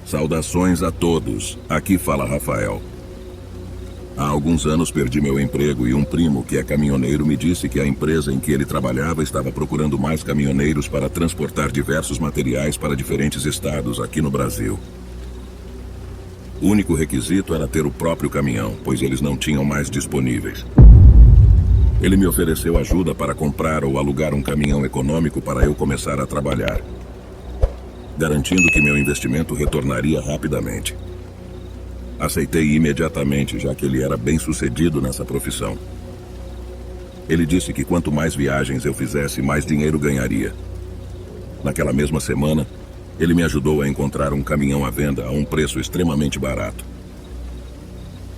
Saudações a todos, aqui fala Rafael. Há alguns anos perdi meu emprego e um primo que é caminhoneiro me disse que a empresa em que ele trabalhava estava procurando mais caminhoneiros para transportar diversos materiais para diferentes estados aqui no Brasil. O único requisito era ter o próprio caminhão, pois eles não tinham mais disponíveis. Ele me ofereceu ajuda para comprar ou alugar um caminhão econômico para eu começar a trabalhar, garantindo que meu investimento retornaria rapidamente. Aceitei imediatamente, já que ele era bem-sucedido nessa profissão. Ele disse que quanto mais viagens eu fizesse, mais dinheiro ganharia. Naquela mesma semana, ele me ajudou a encontrar um caminhão à venda a um preço extremamente barato.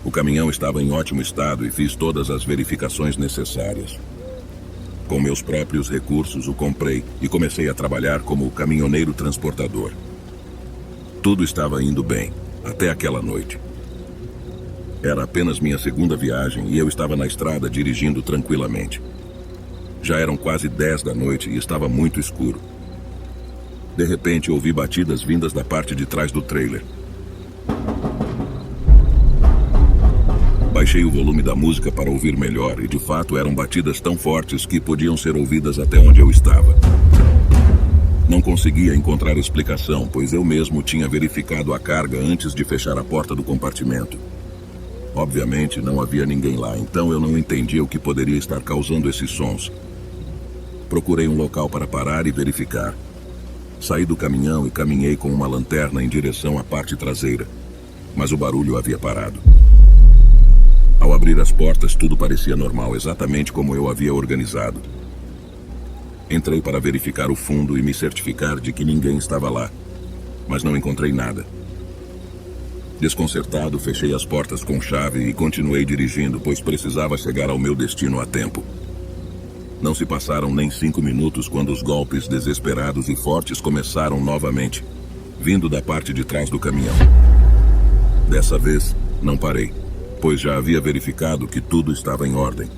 O caminhão estava em ótimo estado e fiz todas as verificações necessárias. Com meus próprios recursos, o comprei e comecei a trabalhar como caminhoneiro transportador. Tudo estava indo bem, até aquela noite. Era apenas minha segunda viagem e eu estava na estrada dirigindo tranquilamente. Já eram quase 10 da noite e estava muito escuro. De repente, ouvi batidas vindas da parte de trás do trailer. Baixei o volume da música para ouvir melhor e, de fato, eram batidas tão fortes que podiam ser ouvidas até onde eu estava. Não conseguia encontrar explicação, pois eu mesmo tinha verificado a carga antes de fechar a porta do compartimento. Obviamente, não havia ninguém lá, então eu não entendia o que poderia estar causando esses sons. Procurei um local para parar e verificar. Saí do caminhão e caminhei com uma lanterna em direção à parte traseira, mas o barulho havia parado. Ao abrir as portas, tudo parecia normal, exatamente como eu havia organizado. Entrei para verificar o fundo e me certificar de que ninguém estava lá, mas não encontrei nada. Desconcertado, fechei as portas com chave e continuei dirigindo, pois precisava chegar ao meu destino a tempo. Não se passaram nem 5 minutos quando os golpes desesperados e fortes começaram novamente, vindo da parte de trás do caminhão. Dessa vez, não parei, pois já havia verificado que tudo estava em ordem.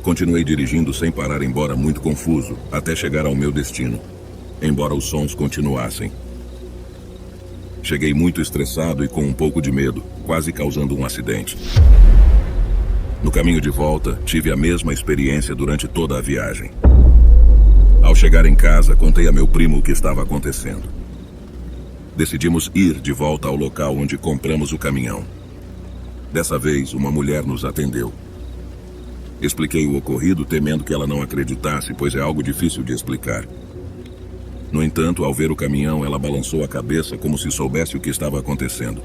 Continuei dirigindo sem parar, embora muito confuso, até chegar ao meu destino, embora os sons continuassem. Cheguei muito estressado e com um pouco de medo, quase causando um acidente. No caminho de volta, tive a mesma experiência durante toda a viagem. Ao chegar em casa, contei a meu primo o que estava acontecendo. Decidimos ir de volta ao local onde compramos o caminhão. Dessa vez, uma mulher nos atendeu. Expliquei o ocorrido, temendo que ela não acreditasse, pois é algo difícil de explicar. No entanto, ao ver o caminhão, ela balançou a cabeça como se soubesse o que estava acontecendo.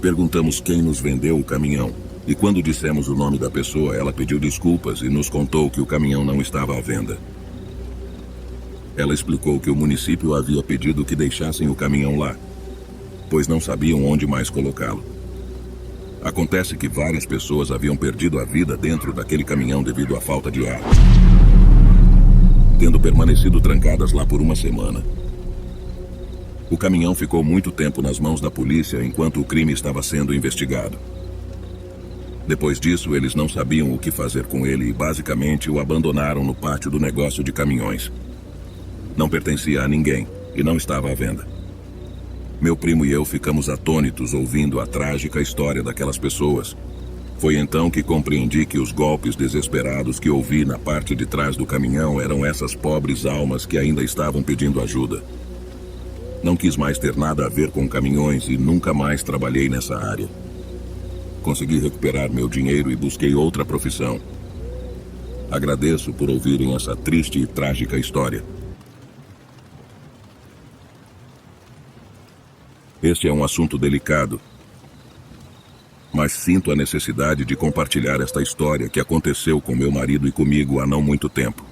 Perguntamos quem nos vendeu o caminhão, e quando dissemos o nome da pessoa, ela pediu desculpas e nos contou que o caminhão não estava à venda. Ela explicou que o município havia pedido que deixassem o caminhão lá, pois não sabiam onde mais colocá-lo. Acontece que várias pessoas haviam perdido a vida dentro daquele caminhão devido à falta de ar, tendo permanecido trancadas lá por uma semana. O caminhão ficou muito tempo nas mãos da polícia enquanto o crime estava sendo investigado. Depois disso, eles não sabiam o que fazer com ele e basicamente o abandonaram no pátio do negócio de caminhões. Não pertencia a ninguém e não estava à venda. Meu primo e eu ficamos atônitos ouvindo a trágica história daquelas pessoas. Foi então que compreendi que os golpes desesperados que ouvi na parte de trás do caminhão eram essas pobres almas que ainda estavam pedindo ajuda. Não quis mais ter nada a ver com caminhões e nunca mais trabalhei nessa área. Consegui recuperar meu dinheiro e busquei outra profissão. Agradeço por ouvirem essa triste e trágica história. Este é um assunto delicado, mas sinto a necessidade de compartilhar esta história que aconteceu com meu marido e comigo há não muito tempo.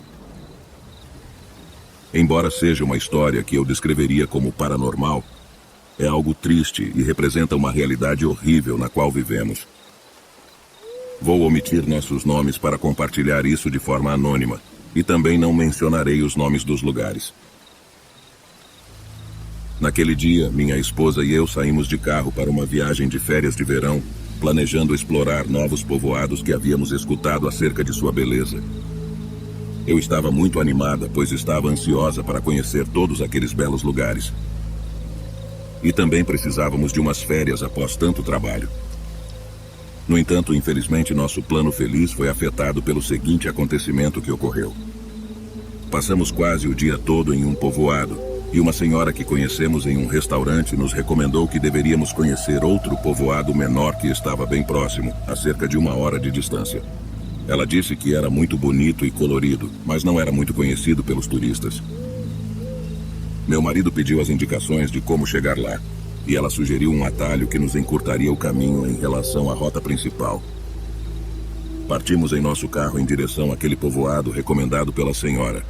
Embora seja uma história que eu descreveria como paranormal, é algo triste e representa uma realidade horrível na qual vivemos. Vou omitir nossos nomes para compartilhar isso de forma anônima, e também não mencionarei os nomes dos lugares. Naquele dia, minha esposa e eu saímos de carro para uma viagem de férias de verão, planejando explorar novos povoados que havíamos escutado acerca de sua beleza. Eu estava muito animada, pois estava ansiosa para conhecer todos aqueles belos lugares. E também precisávamos de umas férias após tanto trabalho. No entanto, infelizmente, nosso plano feliz foi afetado pelo seguinte acontecimento que ocorreu. Passamos quase o dia todo em um povoado, e uma senhora que conhecemos em um restaurante nos recomendou que deveríamos conhecer outro povoado menor que estava bem próximo, a cerca de 1 hora de distância. Ela disse que era muito bonito e colorido, mas não era muito conhecido pelos turistas. Meu marido pediu as indicações de como chegar lá, e ela sugeriu um atalho que nos encurtaria o caminho em relação à rota principal. Partimos em nosso carro em direção àquele povoado recomendado pela senhora.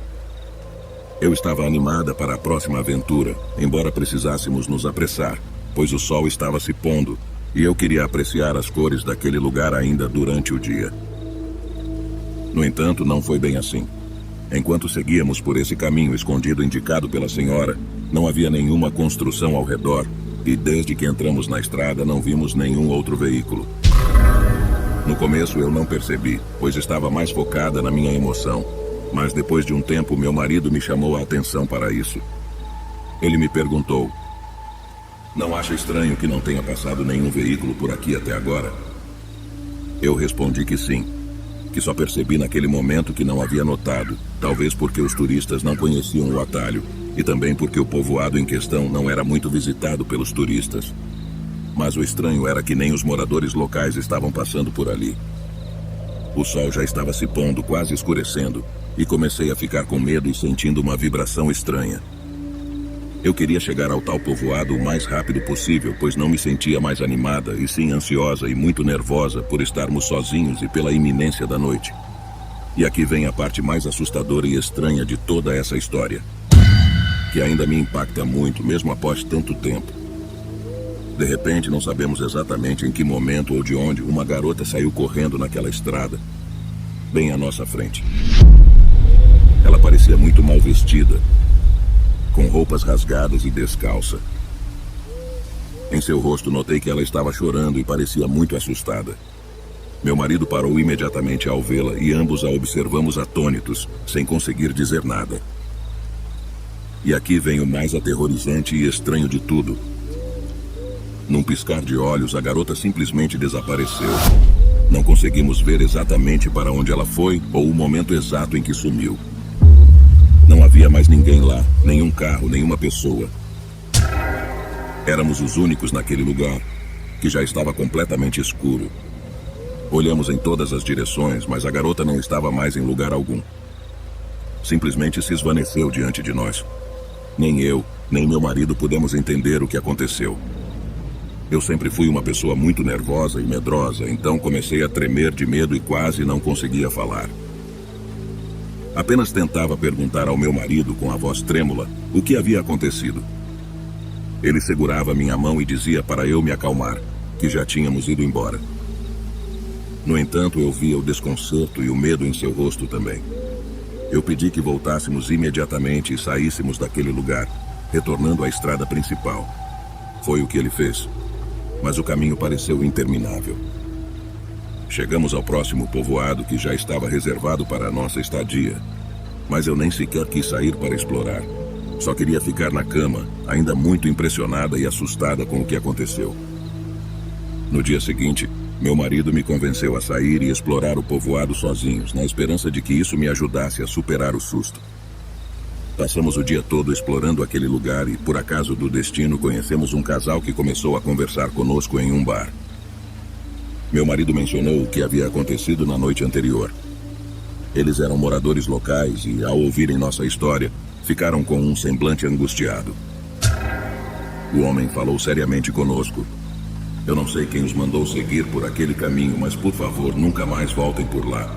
Eu estava animada para a próxima aventura, embora precisássemos nos apressar, pois o sol estava se pondo, e eu queria apreciar as cores daquele lugar ainda durante o dia. No entanto, não foi bem assim. Enquanto seguíamos por esse caminho escondido indicado pela senhora, não havia nenhuma construção ao redor, e desde que entramos na estrada não vimos nenhum outro veículo. No começo eu não percebi, pois estava mais focada na minha emoção, mas depois de um tempo meu marido me chamou a atenção para isso. Ele me perguntou: "Não acha estranho que não tenha passado nenhum veículo por aqui até agora?" Eu respondi que sim, que só percebi naquele momento que não havia notado, talvez porque os turistas não conheciam o atalho, e também porque o povoado em questão não era muito visitado pelos turistas. Mas o estranho era que nem os moradores locais estavam passando por ali. O sol já estava se pondo, quase escurecendo, e comecei a ficar com medo e sentindo uma vibração estranha. Eu queria chegar ao tal povoado o mais rápido possível, pois não me sentia mais animada, e sim ansiosa e muito nervosa por estarmos sozinhos e pela iminência da noite. E aqui vem a parte mais assustadora e estranha de toda essa história, que ainda me impacta muito, mesmo após tanto tempo. De repente, não sabemos exatamente em que momento ou de onde, uma garota saiu correndo naquela estrada, bem à nossa frente. Ela parecia muito mal vestida, com roupas rasgadas e descalça. Em seu rosto notei que ela estava chorando e parecia muito assustada. Meu marido parou imediatamente ao vê-la e ambos a observamos atônitos, sem conseguir dizer nada. E aqui vem o mais aterrorizante e estranho de tudo. Num piscar de olhos, a garota simplesmente desapareceu. Não conseguimos ver exatamente para onde ela foi ou o momento exato em que sumiu. Não havia mais ninguém lá, nenhum carro, nenhuma pessoa. Éramos os únicos naquele lugar, que já estava completamente escuro. Olhamos em todas as direções, mas a garota não estava mais em lugar algum. Simplesmente se esvaneceu diante de nós. Nem eu, nem meu marido pudemos entender o que aconteceu. Eu sempre fui uma pessoa muito nervosa e medrosa, então comecei a tremer de medo e quase não conseguia falar. Apenas tentava perguntar ao meu marido com a voz trêmula o que havia acontecido. Ele segurava minha mão e dizia para eu me acalmar, que já tínhamos ido embora. No entanto, eu via o desconcerto e o medo em seu rosto também. Eu pedi que voltássemos imediatamente e saíssemos daquele lugar, retornando à estrada principal. Foi o que ele fez, mas o caminho pareceu interminável. Chegamos ao próximo povoado que já estava reservado para a nossa estadia, mas eu nem sequer quis sair para explorar. Só queria ficar na cama, ainda muito impressionada e assustada com o que aconteceu. No dia seguinte, meu marido me convenceu a sair e explorar o povoado sozinhos, na esperança de que isso me ajudasse a superar o susto. Passamos o dia todo explorando aquele lugar e, por acaso do destino, conhecemos um casal que começou a conversar conosco em um bar. Meu marido mencionou o que havia acontecido na noite anterior. Eles eram moradores locais e, ao ouvirem nossa história, ficaram com um semblante angustiado. O homem falou seriamente conosco. Eu não sei quem os mandou seguir por aquele caminho, mas por favor, nunca mais voltem por lá.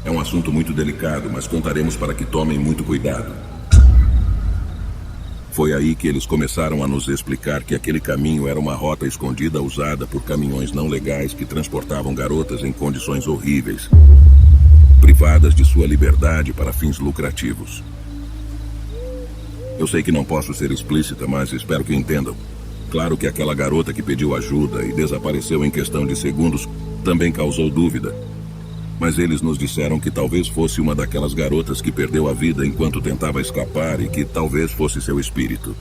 É um assunto muito delicado, mas contaremos para que tomem muito cuidado. Foi aí que eles começaram a nos explicar que aquele caminho era uma rota escondida usada por caminhões não legais que transportavam garotas em condições horríveis, privadas de sua liberdade para fins lucrativos. Eu sei que não posso ser explícita, mas espero que entendam. Claro que aquela garota que pediu ajuda e desapareceu em questão de segundos também causou dúvida. Mas eles nos disseram que talvez fosse uma daquelas garotas que perdeu a vida enquanto tentava escapar e que talvez fosse seu espírito.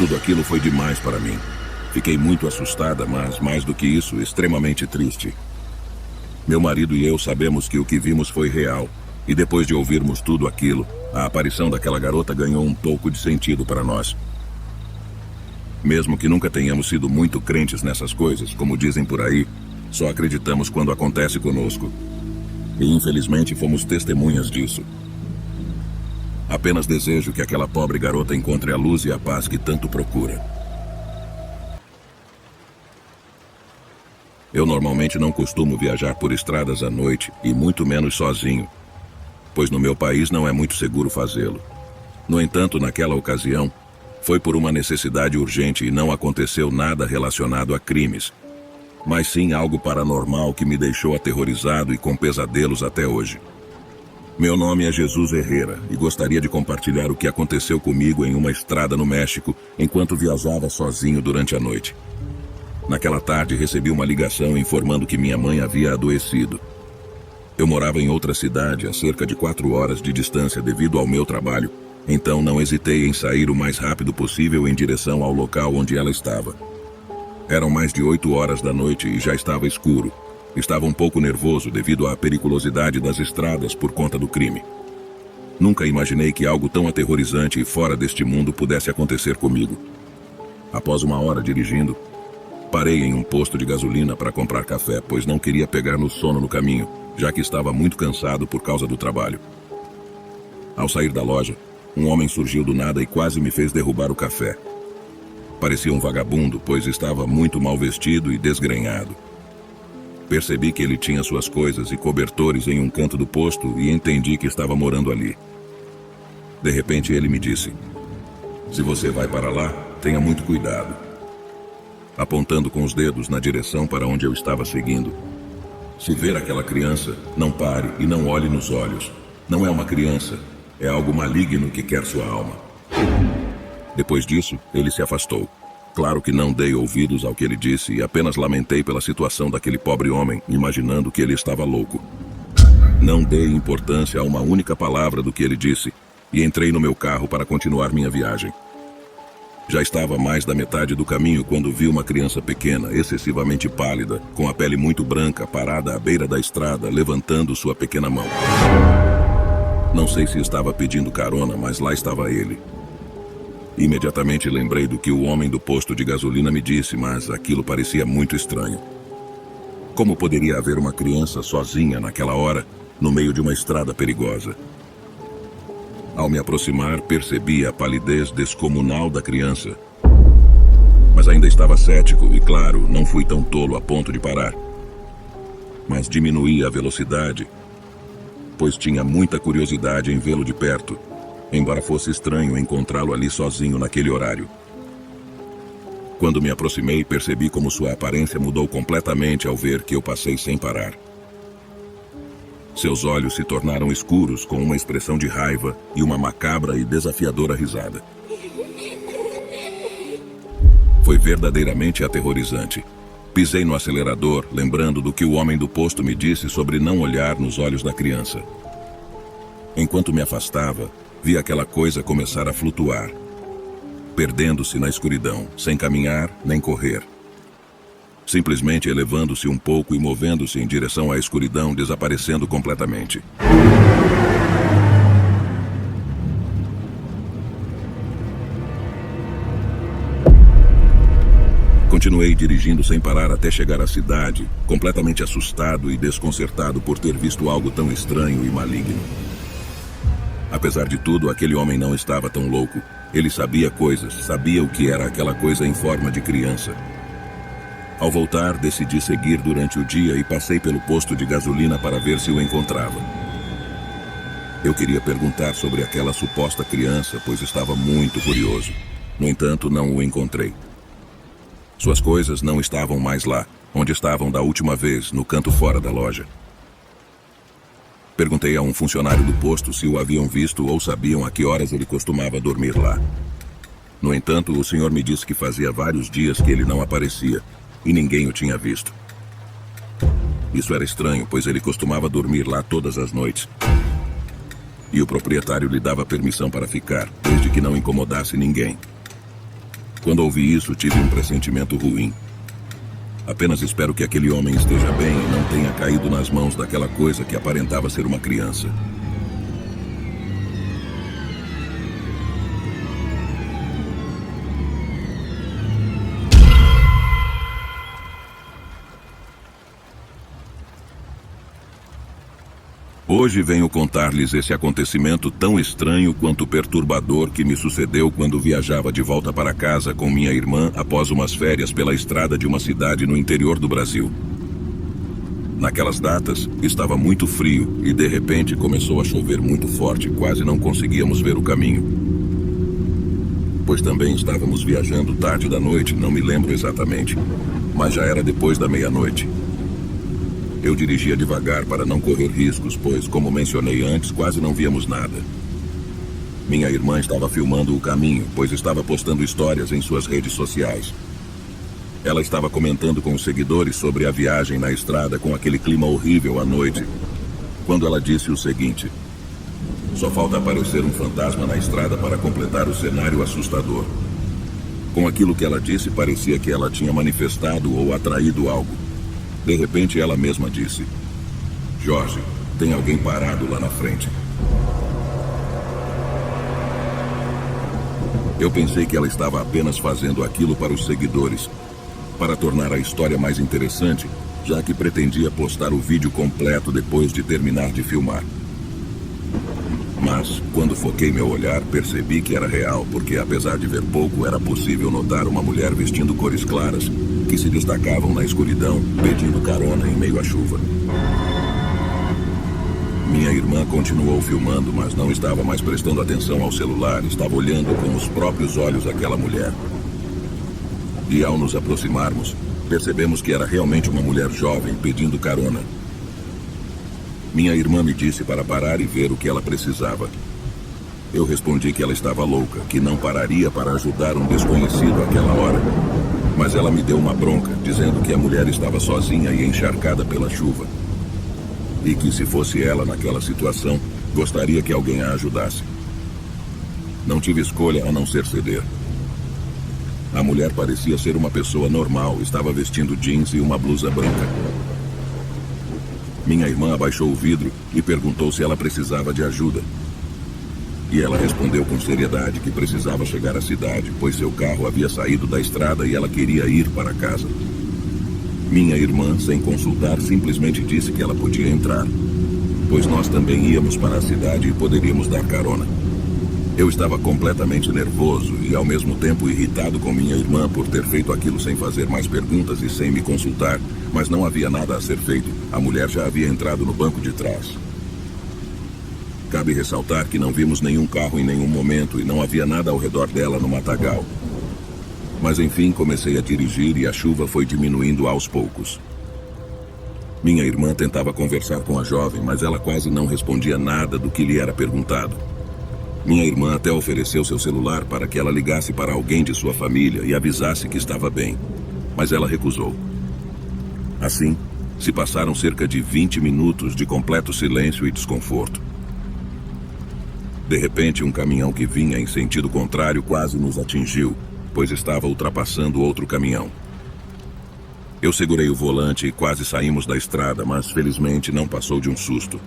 Tudo aquilo foi demais para mim. Fiquei muito assustada, mas, mais do que isso, extremamente triste. Meu marido e eu sabemos que o que vimos foi real, e depois de ouvirmos tudo aquilo, a aparição daquela garota ganhou um pouco de sentido para nós. Mesmo que nunca tenhamos sido muito crentes nessas coisas, como dizem por aí, só acreditamos quando acontece conosco. E infelizmente fomos testemunhas disso. Apenas desejo que aquela pobre garota encontre a luz e a paz que tanto procura. Eu normalmente não costumo viajar por estradas à noite, e muito menos sozinho, pois no meu país não é muito seguro fazê-lo. No entanto, naquela ocasião, foi por uma necessidade urgente e não aconteceu nada relacionado a crimes, mas sim algo paranormal que me deixou aterrorizado e com pesadelos até hoje. Meu nome é Jesus Herrera e gostaria de compartilhar o que aconteceu comigo em uma estrada no México enquanto viajava sozinho durante a noite. Naquela tarde recebi uma ligação informando que minha mãe havia adoecido. Eu morava em outra cidade a cerca de 4 horas de distância devido ao meu trabalho, então não hesitei em sair o mais rápido possível em direção ao local onde ela estava. Eram mais de 8 horas da noite e já estava escuro. Estava um pouco nervoso devido à periculosidade das estradas por conta do crime. Nunca imaginei que algo tão aterrorizante e fora deste mundo pudesse acontecer comigo. Após uma hora dirigindo, parei em um posto de gasolina para comprar café, pois não queria pegar no sono no caminho, já que estava muito cansado por causa do trabalho. Ao sair da loja, um homem surgiu do nada e quase me fez derrubar o café. Parecia um vagabundo, pois estava muito mal vestido e desgrenhado. Percebi que ele tinha suas coisas e cobertores em um canto do posto e entendi que estava morando ali. De repente ele me disse: "Se você vai para lá, tenha muito cuidado", apontando com os dedos na direção para onde eu estava seguindo. "Se ver aquela criança, não pare e não olhe nos olhos. Não é uma criança, é algo maligno que quer sua alma." Depois disso, ele se afastou. Claro que não dei ouvidos ao que ele disse e apenas lamentei pela situação daquele pobre homem, imaginando que ele estava louco. Não dei importância a uma única palavra do que ele disse e entrei no meu carro para continuar minha viagem. Já estava mais da metade do caminho quando vi uma criança pequena, excessivamente pálida, com a pele muito branca, parada à beira da estrada, levantando sua pequena mão. Não sei se estava pedindo carona, mas lá estava ele. Imediatamente lembrei do que o homem do posto de gasolina me disse, mas aquilo parecia muito estranho. Como poderia haver uma criança sozinha naquela hora, no meio de uma estrada perigosa? Ao me aproximar, percebi a palidez descomunal da criança. Mas ainda estava cético e, claro, não fui tão tolo a ponto de parar. Mas diminuí a velocidade, pois tinha muita curiosidade em vê-lo de perto, embora fosse estranho encontrá-lo ali sozinho naquele horário. Quando me aproximei, percebi como sua aparência mudou completamente ao ver que eu passei sem parar. Seus olhos se tornaram escuros com uma expressão de raiva e uma macabra e desafiadora risada. Foi verdadeiramente aterrorizante. Pisei no acelerador, lembrando do que o homem do posto me disse sobre não olhar nos olhos da criança. Enquanto me afastava, vi aquela coisa começar a flutuar, perdendo-se na escuridão, sem caminhar nem correr. Simplesmente elevando-se um pouco e movendo-se em direção à escuridão, desaparecendo completamente. Continuei dirigindo sem parar até chegar à cidade, completamente assustado e desconcertado por ter visto algo tão estranho e maligno. Apesar de tudo, aquele homem não estava tão louco. Ele sabia coisas, sabia o que era aquela coisa em forma de criança. Ao voltar, decidi seguir durante o dia e passei pelo posto de gasolina para ver se o encontrava. Eu queria perguntar sobre aquela suposta criança, pois estava muito curioso. No entanto, não o encontrei. Suas coisas não estavam mais lá, onde estavam da última vez, no canto fora da loja. Perguntei a um funcionário do posto se o haviam visto ou sabiam a que horas ele costumava dormir lá. No entanto, o senhor me disse que fazia vários dias que ele não aparecia e ninguém o tinha visto. Isso era estranho, pois ele costumava dormir lá todas as noites. E o proprietário lhe dava permissão para ficar, desde que não incomodasse ninguém. Quando ouvi isso, tive um pressentimento ruim. Apenas espero que aquele homem esteja bem e não tenha caído nas mãos daquela coisa que aparentava ser uma criança. Hoje venho contar-lhes esse acontecimento tão estranho quanto perturbador que me sucedeu quando viajava de volta para casa com minha irmã após umas férias pela estrada de uma cidade no interior do Brasil. Naquelas datas, estava muito frio e de repente começou a chover muito forte, quase não conseguíamos ver o caminho. Pois também estávamos viajando tarde da noite, não me lembro exatamente, mas já era depois da meia-noite. Eu dirigia devagar para não correr riscos, pois, como mencionei antes, quase não víamos nada. Minha irmã estava filmando o caminho, pois estava postando histórias em suas redes sociais. Ela estava comentando com os seguidores sobre a viagem na estrada com aquele clima horrível à noite, quando ela disse o seguinte: "Só falta aparecer um fantasma na estrada para completar o cenário assustador." Com aquilo que ela disse, parecia que ela tinha manifestado ou atraído algo. De repente, ela mesma disse: "Jorge, tem alguém parado lá na frente." Eu pensei que ela estava apenas fazendo aquilo para os seguidores, para tornar a história mais interessante, já que pretendia postar o vídeo completo depois de terminar de filmar. Mas, quando foquei meu olhar, percebi que era real, porque apesar de ver pouco, era possível notar uma mulher vestindo cores claras, que se destacavam na escuridão, pedindo carona em meio à chuva. Minha irmã continuou filmando, mas não estava mais prestando atenção ao celular, estava olhando com os próprios olhos aquela mulher. E ao nos aproximarmos, percebemos que era realmente uma mulher jovem pedindo carona. Minha irmã me disse para parar e ver o que ela precisava. Eu respondi que ela estava louca, que não pararia para ajudar um desconhecido àquela hora. Mas ela me deu uma bronca, dizendo que a mulher estava sozinha e encharcada pela chuva. E que se fosse ela naquela situação, gostaria que alguém a ajudasse. Não tive escolha a não ser ceder. A mulher parecia ser uma pessoa normal, estava vestindo jeans e uma blusa branca. Minha irmã abaixou o vidro e perguntou se ela precisava de ajuda. E ela respondeu com seriedade que precisava chegar à cidade, pois seu carro havia saído da estrada e ela queria ir para casa. Minha irmã, sem consultar, simplesmente disse que ela podia entrar, pois nós também íamos para a cidade e poderíamos dar carona. Eu estava completamente nervoso e ao mesmo tempo irritado com minha irmã por ter feito aquilo sem fazer mais perguntas e sem me consultar, mas não havia nada a ser feito. A mulher já havia entrado no banco de trás. Cabe ressaltar que não vimos nenhum carro em nenhum momento e não havia nada ao redor dela no matagal. Mas enfim, comecei a dirigir e a chuva foi diminuindo aos poucos. Minha irmã tentava conversar com a jovem, mas ela quase não respondia nada do que lhe era perguntado. Minha irmã até ofereceu seu celular para que ela ligasse para alguém de sua família e avisasse que estava bem, mas ela recusou. Assim, se passaram cerca de 20 minutos de completo silêncio e desconforto. De repente, um caminhão que vinha em sentido contrário quase nos atingiu, pois estava ultrapassando outro caminhão. Eu segurei o volante e quase saímos da estrada, mas felizmente não passou de um susto.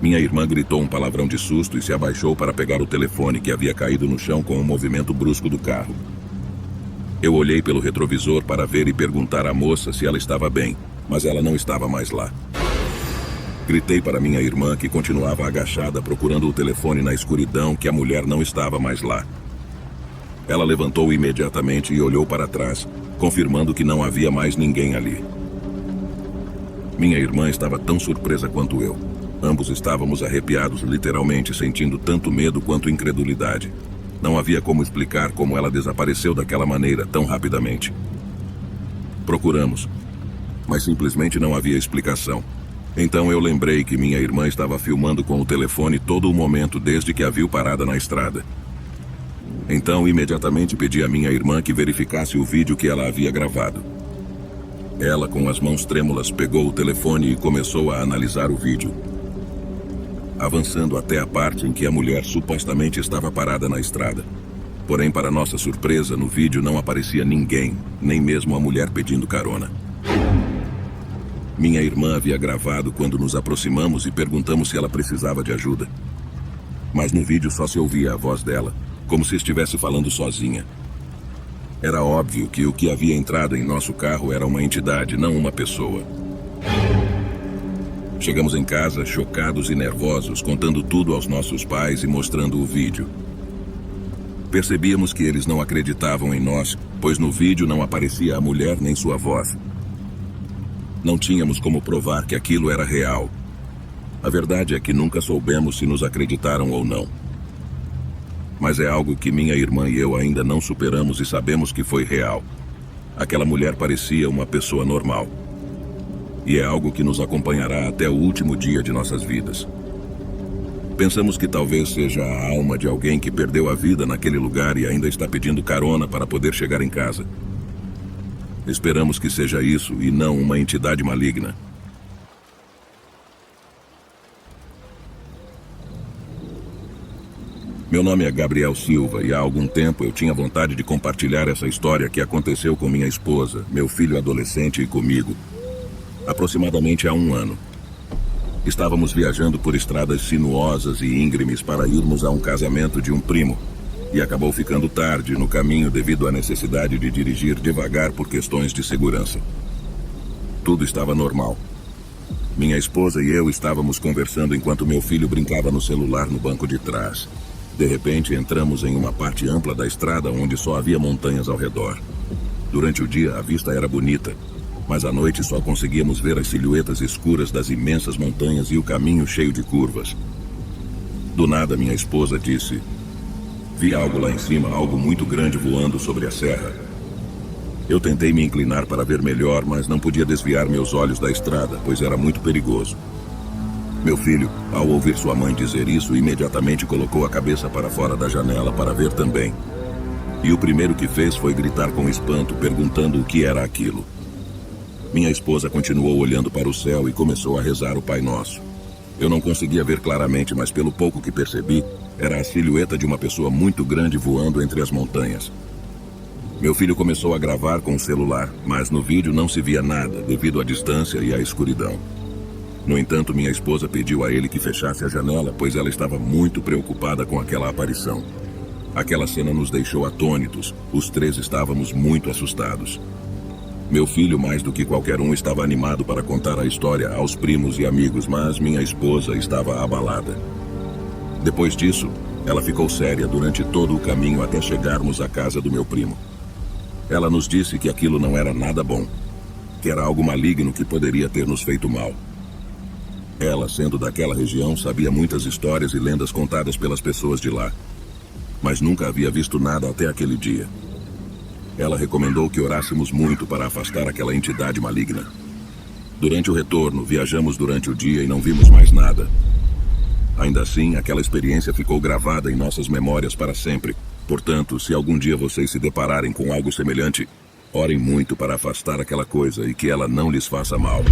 Minha irmã gritou um palavrão de susto e se abaixou para pegar o telefone que havia caído no chão com um movimento brusco do carro. Eu olhei pelo retrovisor para ver e perguntar à moça se ela estava bem, mas ela não estava mais lá. Gritei para minha irmã, que continuava agachada procurando o telefone na escuridão, que a mulher não estava mais lá. Ela levantou imediatamente e olhou para trás, confirmando que não havia mais ninguém ali. Minha irmã estava tão surpresa quanto eu. Ambos estávamos arrepiados, literalmente, sentindo tanto medo quanto incredulidade. Não havia como explicar como ela desapareceu daquela maneira tão rapidamente. Procuramos, mas simplesmente não havia explicação. Então eu lembrei que minha irmã estava filmando com o telefone todo o momento desde que a viu parada na estrada. Então imediatamente pedi à minha irmã que verificasse o vídeo que ela havia gravado. Ela, com as mãos trêmulas, pegou o telefone e começou a analisar o vídeo, avançando até a parte em que a mulher supostamente estava parada na estrada. Porém, para nossa surpresa, no vídeo não aparecia ninguém, nem mesmo a mulher pedindo carona. Minha irmã havia gravado quando nos aproximamos e perguntamos se ela precisava de ajuda. Mas no vídeo só se ouvia a voz dela, como se estivesse falando sozinha. Era óbvio que o que havia entrado em nosso carro era uma entidade, não uma pessoa. Chegamos em casa, chocados e nervosos, contando tudo aos nossos pais e mostrando o vídeo. Percebíamos que eles não acreditavam em nós, pois no vídeo não aparecia a mulher nem sua voz. Não tínhamos como provar que aquilo era real. A verdade é que nunca soubemos se nos acreditaram ou não. Mas é algo que minha irmã e eu ainda não superamos e sabemos que foi real. Aquela mulher parecia uma pessoa normal. E é algo que nos acompanhará até o último dia de nossas vidas. Pensamos que talvez seja a alma de alguém que perdeu a vida naquele lugar e ainda está pedindo carona para poder chegar em casa. Esperamos que seja isso e não uma entidade maligna. Meu nome é Gabriel Silva e há algum tempo eu tinha vontade de compartilhar essa história que aconteceu com minha esposa, meu filho adolescente e comigo. Aproximadamente há 1 ano. Estávamos viajando por estradas sinuosas e íngremes para irmos a um casamento de um primo, e acabou ficando tarde no caminho devido à necessidade de dirigir devagar por questões de segurança. Tudo estava normal. Minha esposa e eu estávamos conversando enquanto meu filho brincava no celular no banco de trás. De repente, entramos em uma parte ampla da estrada onde só havia montanhas ao redor. Durante o dia, a vista era bonita, mas à noite só conseguíamos ver as silhuetas escuras das imensas montanhas e o caminho cheio de curvas. Do nada, minha esposa disse: "Vi algo lá em cima, algo muito grande voando sobre a serra." Eu tentei me inclinar para ver melhor, mas não podia desviar meus olhos da estrada, pois era muito perigoso. Meu filho, ao ouvir sua mãe dizer isso, imediatamente colocou a cabeça para fora da janela para ver também. E o primeiro que fez foi gritar com espanto, perguntando o que era aquilo. Minha esposa continuou olhando para o céu e começou a rezar o Pai Nosso. Eu não conseguia ver claramente, mas pelo pouco que percebi, era a silhueta de uma pessoa muito grande voando entre as montanhas. Meu filho começou a gravar com o celular, mas no vídeo não se via nada devido à distância e à escuridão. No entanto, minha esposa pediu a ele que fechasse a janela, pois ela estava muito preocupada com aquela aparição. Aquela cena nos deixou atônitos, os 3 estávamos muito assustados. Meu filho, mais do que qualquer um, estava animado para contar a história aos primos e amigos, mas minha esposa estava abalada. Depois disso, ela ficou séria durante todo o caminho até chegarmos à casa do meu primo. Ela nos disse que aquilo não era nada bom, que era algo maligno que poderia ter nos feito mal. Ela, sendo daquela região, sabia muitas histórias e lendas contadas pelas pessoas de lá, mas nunca havia visto nada até aquele dia. Ela recomendou que orássemos muito para afastar aquela entidade maligna. Durante o retorno, viajamos durante o dia e não vimos mais nada. Ainda assim, aquela experiência ficou gravada em nossas memórias para sempre. Portanto, se algum dia vocês se depararem com algo semelhante, orem muito para afastar aquela coisa e que ela não lhes faça mal.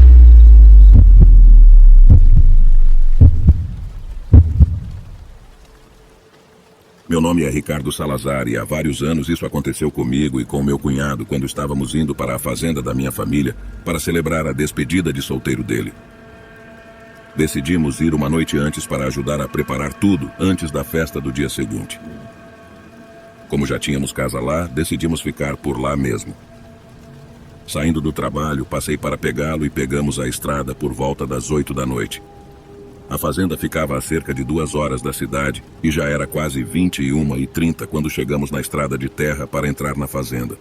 Meu nome é Ricardo Salazar e há vários anos isso aconteceu comigo e com meu cunhado quando estávamos indo para a fazenda da minha família para celebrar a despedida de solteiro dele. Decidimos ir uma noite antes para ajudar a preparar tudo antes da festa do dia seguinte. Como já tínhamos casa lá, decidimos ficar por lá mesmo. Saindo do trabalho, passei para pegá-lo e pegamos a estrada por volta das 8 da noite. A fazenda ficava a cerca de 2 horas da cidade e já era quase 21h30 quando chegamos na estrada de terra para entrar na fazenda,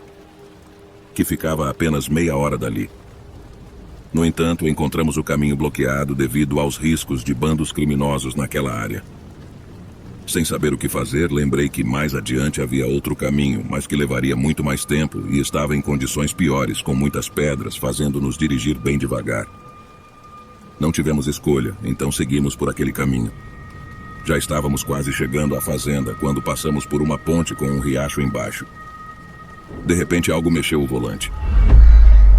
que ficava a apenas meia hora dali. No entanto, encontramos o caminho bloqueado devido aos riscos de bandos criminosos naquela área. Sem saber o que fazer, lembrei que mais adiante havia outro caminho, mas que levaria muito mais tempo e estava em condições piores, com muitas pedras, fazendo-nos dirigir bem devagar. Não tivemos escolha, então seguimos por aquele caminho. Já estávamos quase chegando à fazenda quando passamos por uma ponte com um riacho embaixo. De repente, algo mexeu o volante.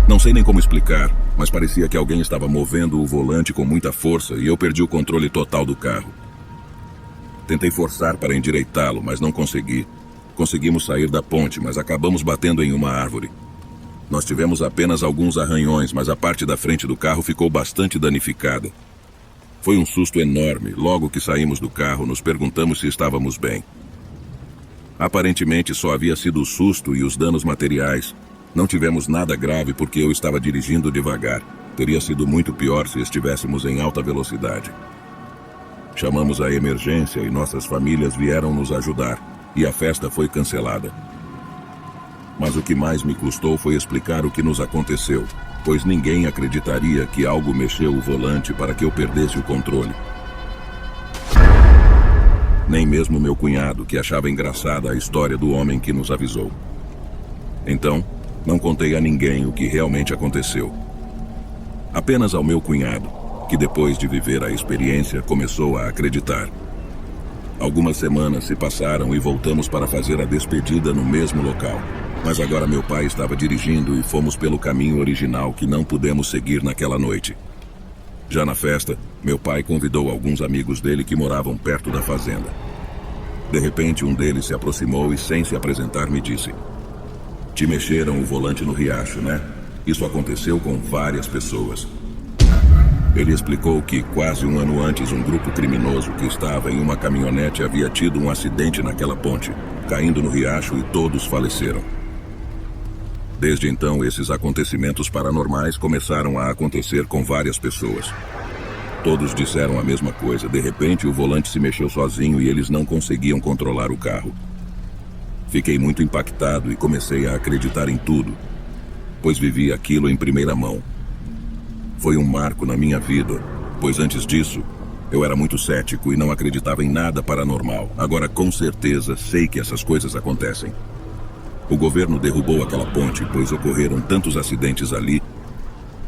Não sei nem como explicar, mas parecia que alguém estava movendo o volante com muita força e eu perdi o controle total do carro. Tentei forçar para endireitá-lo, mas não consegui. Conseguimos sair da ponte, mas acabamos batendo em uma árvore. Nós tivemos apenas alguns arranhões, mas a parte da frente do carro ficou bastante danificada. Foi um susto enorme. Logo que saímos do carro, nos perguntamos se estávamos bem. Aparentemente só havia sido o susto e os danos materiais. Não tivemos nada grave porque eu estava dirigindo devagar. Teria sido muito pior se estivéssemos em alta velocidade. Chamamos a emergência e nossas famílias vieram nos ajudar, e a festa foi cancelada. Mas o que mais me custou foi explicar o que nos aconteceu, pois ninguém acreditaria que algo mexeu o volante para que eu perdesse o controle. Nem mesmo meu cunhado, que achava engraçada a história do homem que nos avisou. Então, não contei a ninguém o que realmente aconteceu. Apenas ao meu cunhado, que depois de viver a experiência começou a acreditar. Algumas semanas se passaram e voltamos para fazer a despedida no mesmo local. Mas agora meu pai estava dirigindo e fomos pelo caminho original que não pudemos seguir naquela noite. Já na festa, meu pai convidou alguns amigos dele que moravam perto da fazenda. De repente, um deles se aproximou e, sem se apresentar, me disse: "Te mexeram o volante no riacho, né? Isso aconteceu com várias pessoas." Ele explicou que, quase um ano antes, um grupo criminoso que estava em uma caminhonete havia tido um acidente naquela ponte, caindo no riacho, e todos faleceram. Desde então, esses acontecimentos paranormais começaram a acontecer com várias pessoas. Todos disseram a mesma coisa. De repente, o volante se mexeu sozinho e eles não conseguiam controlar o carro. Fiquei muito impactado e comecei a acreditar em tudo, pois vivi aquilo em primeira mão. Foi um marco na minha vida, pois antes disso, eu era muito cético e não acreditava em nada paranormal. Agora, com certeza, sei que essas coisas acontecem. O governo derrubou aquela ponte, pois ocorreram tantos acidentes ali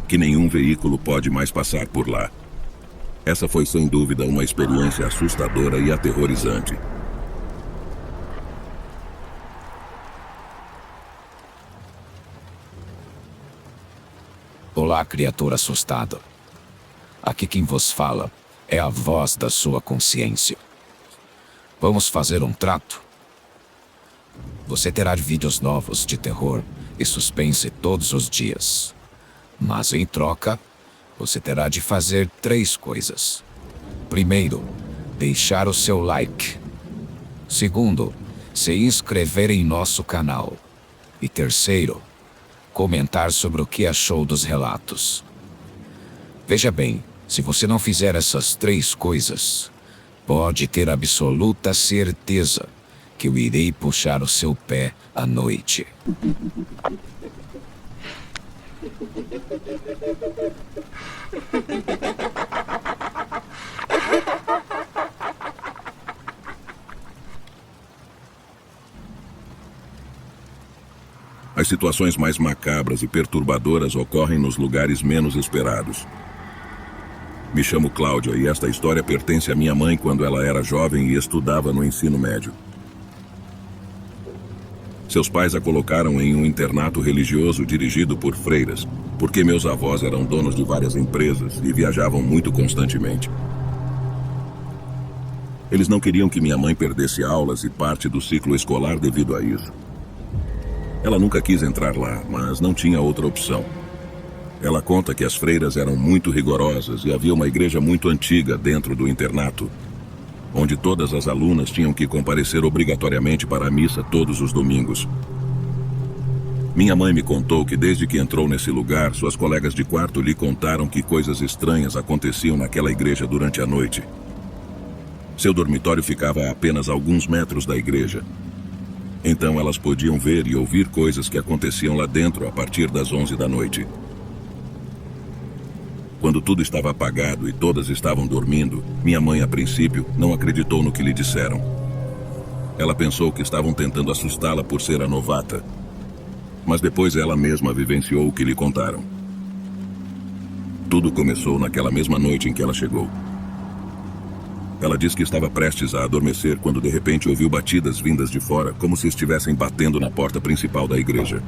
que nenhum veículo pode mais passar por lá. Essa foi, sem dúvida, uma experiência assustadora e aterrorizante. Olá, criatura assustada. Aqui quem vos fala é a voz da sua consciência. Vamos fazer um trato. Você terá vídeos novos de terror e suspense todos os dias. Mas em troca, você terá de fazer 3 coisas. Primeiro, deixar o seu like. Segundo, se inscrever em nosso canal. E terceiro, comentar sobre o que achou dos relatos. Veja bem, se você não fizer essas 3 coisas, pode ter absoluta certeza que eu irei puxar o seu pé à noite. As situações mais macabras e perturbadoras ocorrem nos lugares menos esperados. Me chamo Cláudia e esta história pertence à minha mãe quando ela era jovem e estudava no ensino médio. Seus pais a colocaram em um internato religioso dirigido por freiras, porque meus avós eram donos de várias empresas e viajavam muito constantemente. Eles não queriam que minha mãe perdesse aulas e parte do ciclo escolar devido a isso. Ela nunca quis entrar lá, mas não tinha outra opção. Ela conta que as freiras eram muito rigorosas e havia uma igreja muito antiga dentro do internato, onde todas as alunas tinham que comparecer obrigatoriamente para a missa todos os domingos. Minha mãe me contou que desde que entrou nesse lugar, suas colegas de quarto lhe contaram que coisas estranhas aconteciam naquela igreja durante a noite. Seu dormitório ficava a apenas alguns metros da igreja. Então elas podiam ver e ouvir coisas que aconteciam lá dentro a partir das 11 da noite. Quando tudo estava apagado e todas estavam dormindo, minha mãe, a princípio, não acreditou no que lhe disseram. Ela pensou que estavam tentando assustá-la por ser a novata. Mas depois ela mesma vivenciou o que lhe contaram. Tudo começou naquela mesma noite em que ela chegou. Ela disse que estava prestes a adormecer quando de repente ouviu batidas vindas de fora, como se estivessem batendo na porta principal da igreja.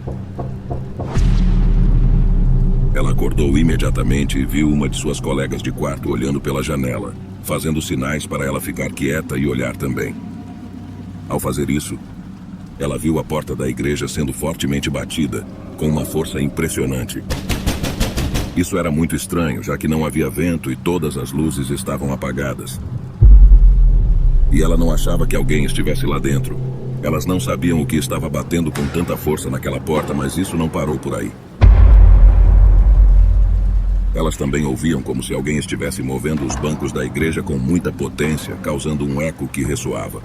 Ela acordou imediatamente e viu uma de suas colegas de quarto olhando pela janela, fazendo sinais para ela ficar quieta e olhar também. Ao fazer isso, Ela viu a porta da igreja sendo fortemente batida, com uma força impressionante. Isso era muito estranho, já que não havia vento e todas as luzes estavam apagadas. E ela não achava que alguém estivesse lá dentro. Elas não sabiam o que estava batendo com tanta força naquela porta, mas isso não parou por aí. Elas também ouviam como se alguém estivesse movendo os bancos da igreja com muita potência, causando um eco que ressoava.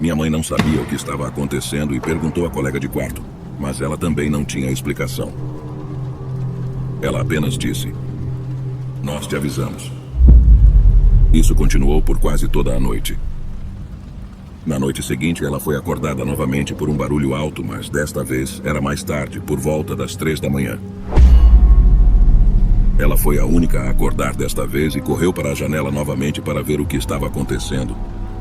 Minha mãe não sabia o que estava acontecendo e perguntou à colega de quarto, mas ela também não tinha explicação. Ela apenas disse: "Nós te avisamos." Isso continuou por quase toda a noite. Na noite seguinte, ela foi acordada novamente por um barulho alto, mas desta vez era mais tarde, por volta das 3 da manhã. Ela foi a única a acordar desta vez e correu para a janela novamente para ver o que estava acontecendo.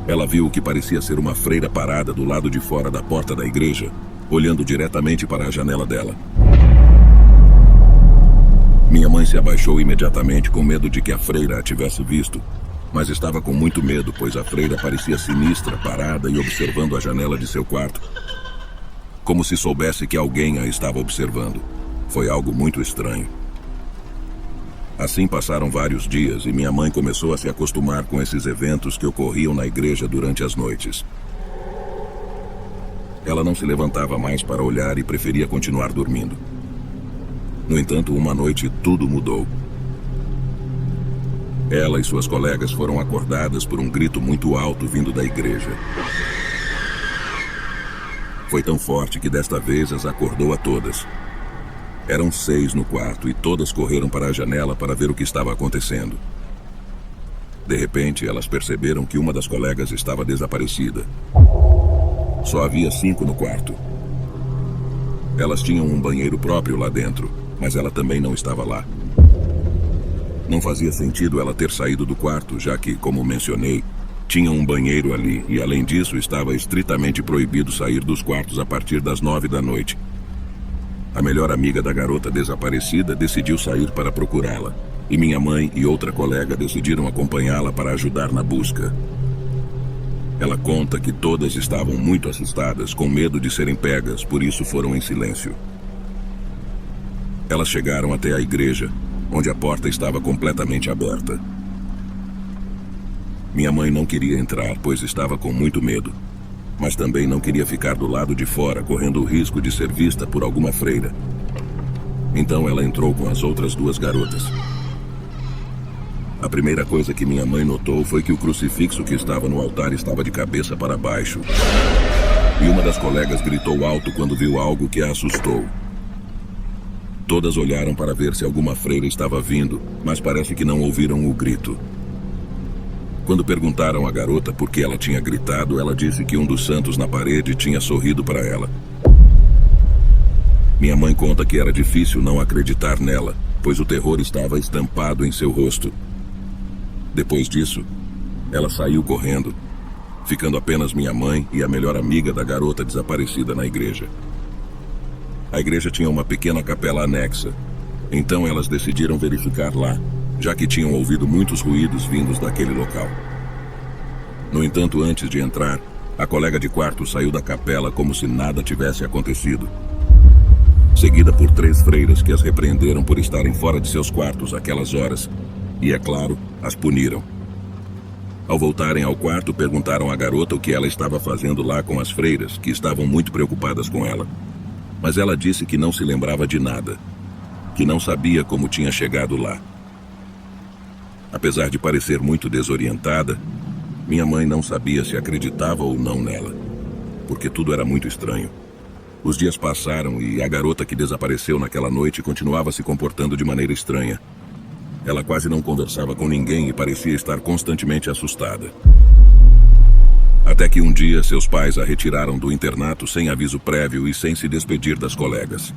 Ela viu o que parecia ser uma freira parada do lado de fora da porta da igreja, olhando diretamente para a janela dela. Minha mãe se abaixou imediatamente com medo de que a freira a tivesse visto, mas estava com muito medo, pois a freira parecia sinistra, parada e observando a janela de seu quarto, como se soubesse que alguém a estava observando. Foi algo muito estranho. Assim passaram vários dias e minha mãe começou a se acostumar com esses eventos que ocorriam na igreja durante as noites. Ela não se levantava mais para olhar e preferia continuar dormindo. No entanto, uma noite tudo mudou. Ela e suas colegas foram acordadas por um grito muito alto vindo da igreja. Foi tão forte que desta vez as acordou a todas. Eram 6 no quarto e todas correram para a janela para ver o que estava acontecendo. De repente, elas perceberam que uma das colegas estava desaparecida. Só havia 5 no quarto. Elas tinham um banheiro próprio lá dentro, mas ela também não estava lá. Não fazia sentido ela ter saído do quarto, já que, como mencionei, tinha um banheiro ali e, além disso, estava estritamente proibido sair dos quartos a partir das 9 da noite. A melhor amiga da garota desaparecida decidiu sair para procurá-la, e minha mãe e outra colega decidiram acompanhá-la para ajudar na busca. Ela conta que todas estavam muito assustadas, com medo de serem pegas, por isso foram em silêncio. Elas chegaram até a igreja, onde a porta estava completamente aberta. Minha mãe não queria entrar, pois estava com muito medo, mas também não queria ficar do lado de fora, correndo o risco de ser vista por alguma freira. Então ela entrou com as outras 2 garotas. A primeira coisa que minha mãe notou foi que o crucifixo que estava no altar estava de cabeça para baixo. E uma das colegas gritou alto quando viu algo que a assustou. Todas olharam para ver se alguma freira estava vindo, mas parece que não ouviram o grito. Quando perguntaram à garota por que ela tinha gritado, ela disse que um dos santos na parede tinha sorrido para ela. Minha mãe conta que era difícil não acreditar nela, pois o terror estava estampado em seu rosto. Depois disso, ela saiu correndo, ficando apenas minha mãe e a melhor amiga da garota desaparecida na igreja. A igreja tinha uma pequena capela anexa, então elas decidiram verificar lá, já que tinham ouvido muitos ruídos vindos daquele local. No entanto, antes de entrar, a colega de quarto saiu da capela como se nada tivesse acontecido, seguida por 3 freiras que as repreenderam por estarem fora de seus quartos àquelas horas, e, é claro, as puniram. Ao voltarem ao quarto, perguntaram à garota o que ela estava fazendo lá com as freiras, que estavam muito preocupadas com ela. Mas ela disse que não se lembrava de nada, que não sabia como tinha chegado lá. Apesar de parecer muito desorientada, minha mãe não sabia se acreditava ou não nela, porque tudo era muito estranho. Os dias passaram e a garota que desapareceu naquela noite continuava se comportando de maneira estranha. Ela quase não conversava com ninguém e parecia estar constantemente assustada. Até que um dia seus pais a retiraram do internato sem aviso prévio e sem se despedir das colegas.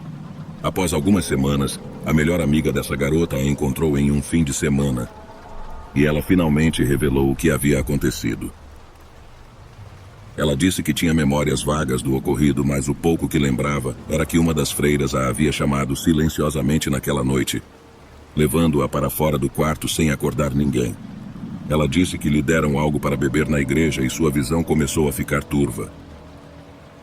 Após algumas semanas, a melhor amiga dessa garota a encontrou em um fim de semana, e ela finalmente revelou o que havia acontecido. Ela disse que tinha memórias vagas do ocorrido, mas o pouco que lembrava era que uma das freiras a havia chamado silenciosamente naquela noite, levando-a para fora do quarto sem acordar ninguém. Ela disse que lhe deram algo para beber na igreja e sua visão começou a ficar turva.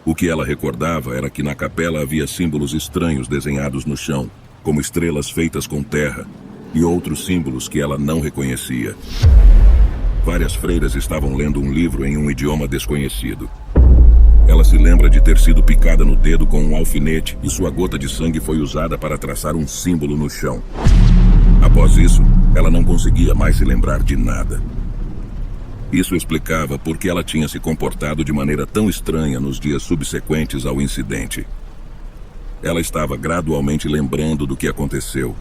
O que ela recordava era que na capela havia símbolos estranhos desenhados no chão, como estrelas feitas com terra, e outros símbolos que ela não reconhecia. Várias freiras estavam lendo um livro em um idioma desconhecido. Ela se lembra de ter sido picada no dedo com um alfinete e sua gota de sangue foi usada para traçar um símbolo no chão. Após isso, ela não conseguia mais se lembrar de nada. Isso explicava por que ela tinha se comportado de maneira tão estranha nos dias subsequentes ao incidente. Ela estava gradualmente lembrando do que aconteceu,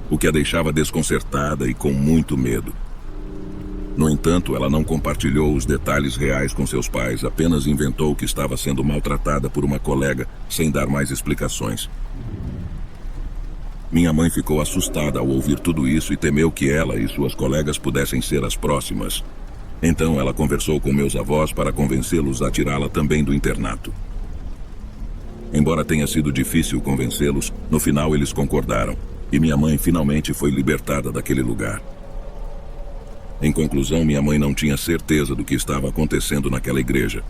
o que a deixava desconcertada e com muito medo. No entanto, ela não compartilhou os detalhes reais com seus pais, apenas inventou que estava sendo maltratada por uma colega sem dar mais explicações. Minha mãe ficou assustada ao ouvir tudo isso e temeu que ela e suas colegas pudessem ser as próximas. Então ela conversou com meus avós para convencê-los a tirá-la também do internato. Embora tenha sido difícil convencê-los, no final eles concordaram, e minha mãe finalmente foi libertada daquele lugar. Em conclusão, minha mãe não tinha certeza do que estava acontecendo naquela igreja.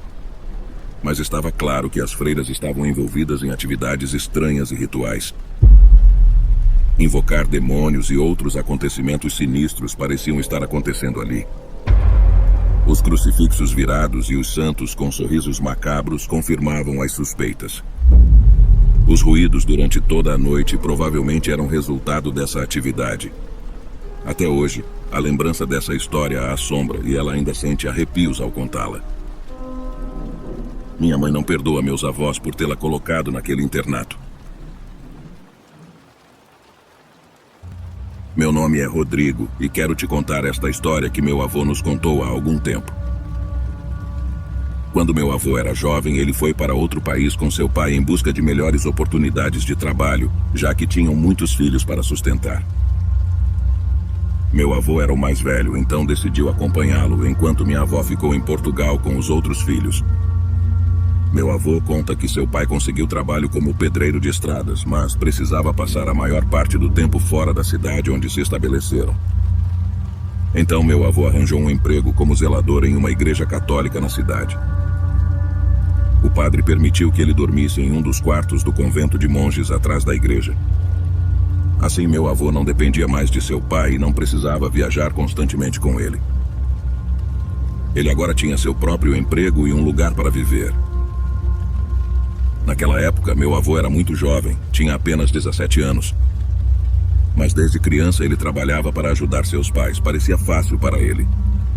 Mas estava claro que as freiras estavam envolvidas em atividades estranhas e rituais. Invocar demônios e outros acontecimentos sinistros pareciam estar acontecendo ali. Os crucifixos virados e os santos com sorrisos macabros confirmavam as suspeitas. Os ruídos durante toda a noite provavelmente eram resultado dessa atividade. Até hoje, a lembrança dessa história a assombra e ela ainda sente arrepios ao contá-la. Minha mãe não perdoa meus avós por tê-la colocado naquele internato. Meu nome é Rodrigo e quero te contar esta história que meu avô nos contou há algum tempo. Quando meu avô era jovem, ele foi para outro país com seu pai em busca de melhores oportunidades de trabalho, já que tinham muitos filhos para sustentar. Meu avô era o mais velho, então decidiu acompanhá-lo, enquanto minha avó ficou em Portugal com os outros filhos. Meu avô conta que seu pai conseguiu trabalho como pedreiro de estradas, mas precisava passar a maior parte do tempo fora da cidade onde se estabeleceram. Então meu avô arranjou um emprego como zelador em uma igreja católica na cidade. O padre permitiu que ele dormisse em um dos quartos do convento de monges atrás da igreja. Assim, meu avô não dependia mais de seu pai e não precisava viajar constantemente com ele. Ele agora tinha seu próprio emprego e um lugar para viver. Naquela época, meu avô era muito jovem, tinha apenas 17 anos. Mas desde criança ele trabalhava para ajudar seus pais, parecia fácil para ele.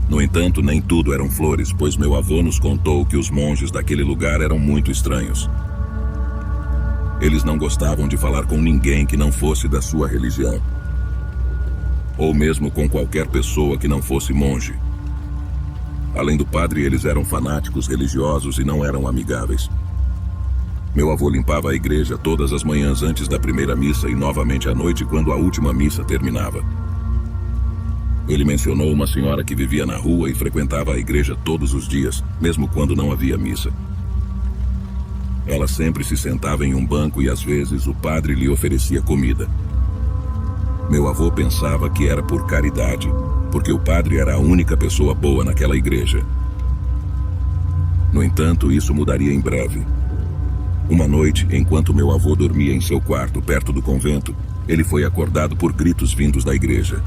No entanto, nem tudo eram flores, pois meu avô nos contou que os monges daquele lugar eram muito estranhos. Eles não gostavam de falar com ninguém que não fosse da sua religião. Ou mesmo com qualquer pessoa que não fosse monge. Além do padre, eles eram fanáticos religiosos e não eram amigáveis. Meu avô limpava a igreja todas as manhãs antes da primeira missa e novamente à noite quando a última missa terminava. Ele mencionou uma senhora que vivia na rua e frequentava a igreja todos os dias, mesmo quando não havia missa. Ela sempre se sentava em um banco e às vezes o padre lhe oferecia comida. Meu avô pensava que era por caridade, porque o padre era a única pessoa boa naquela igreja. No entanto, isso mudaria em breve. Uma noite, enquanto meu avô dormia em seu quarto perto do convento, ele foi acordado por gritos vindos da igreja.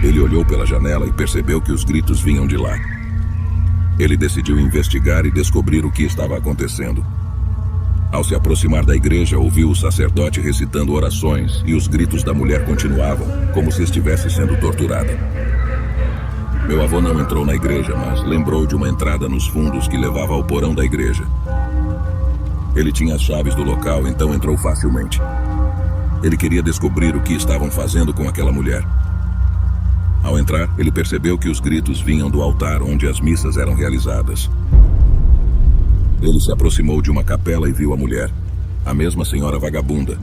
Ele olhou pela janela e percebeu que os gritos vinham de lá. Ele decidiu investigar e descobrir o que estava acontecendo. Ao se aproximar da igreja, ouviu o sacerdote recitando orações e os gritos da mulher continuavam, como se estivesse sendo torturada. Meu avô não entrou na igreja, mas lembrou de uma entrada nos fundos que levava ao porão da igreja. Ele tinha as chaves do local, então entrou facilmente. Ele queria descobrir o que estavam fazendo com aquela mulher. Ao entrar, ele percebeu que os gritos vinham do altar onde as missas eram realizadas. Ele se aproximou de uma capela e viu a mulher, a mesma senhora vagabunda,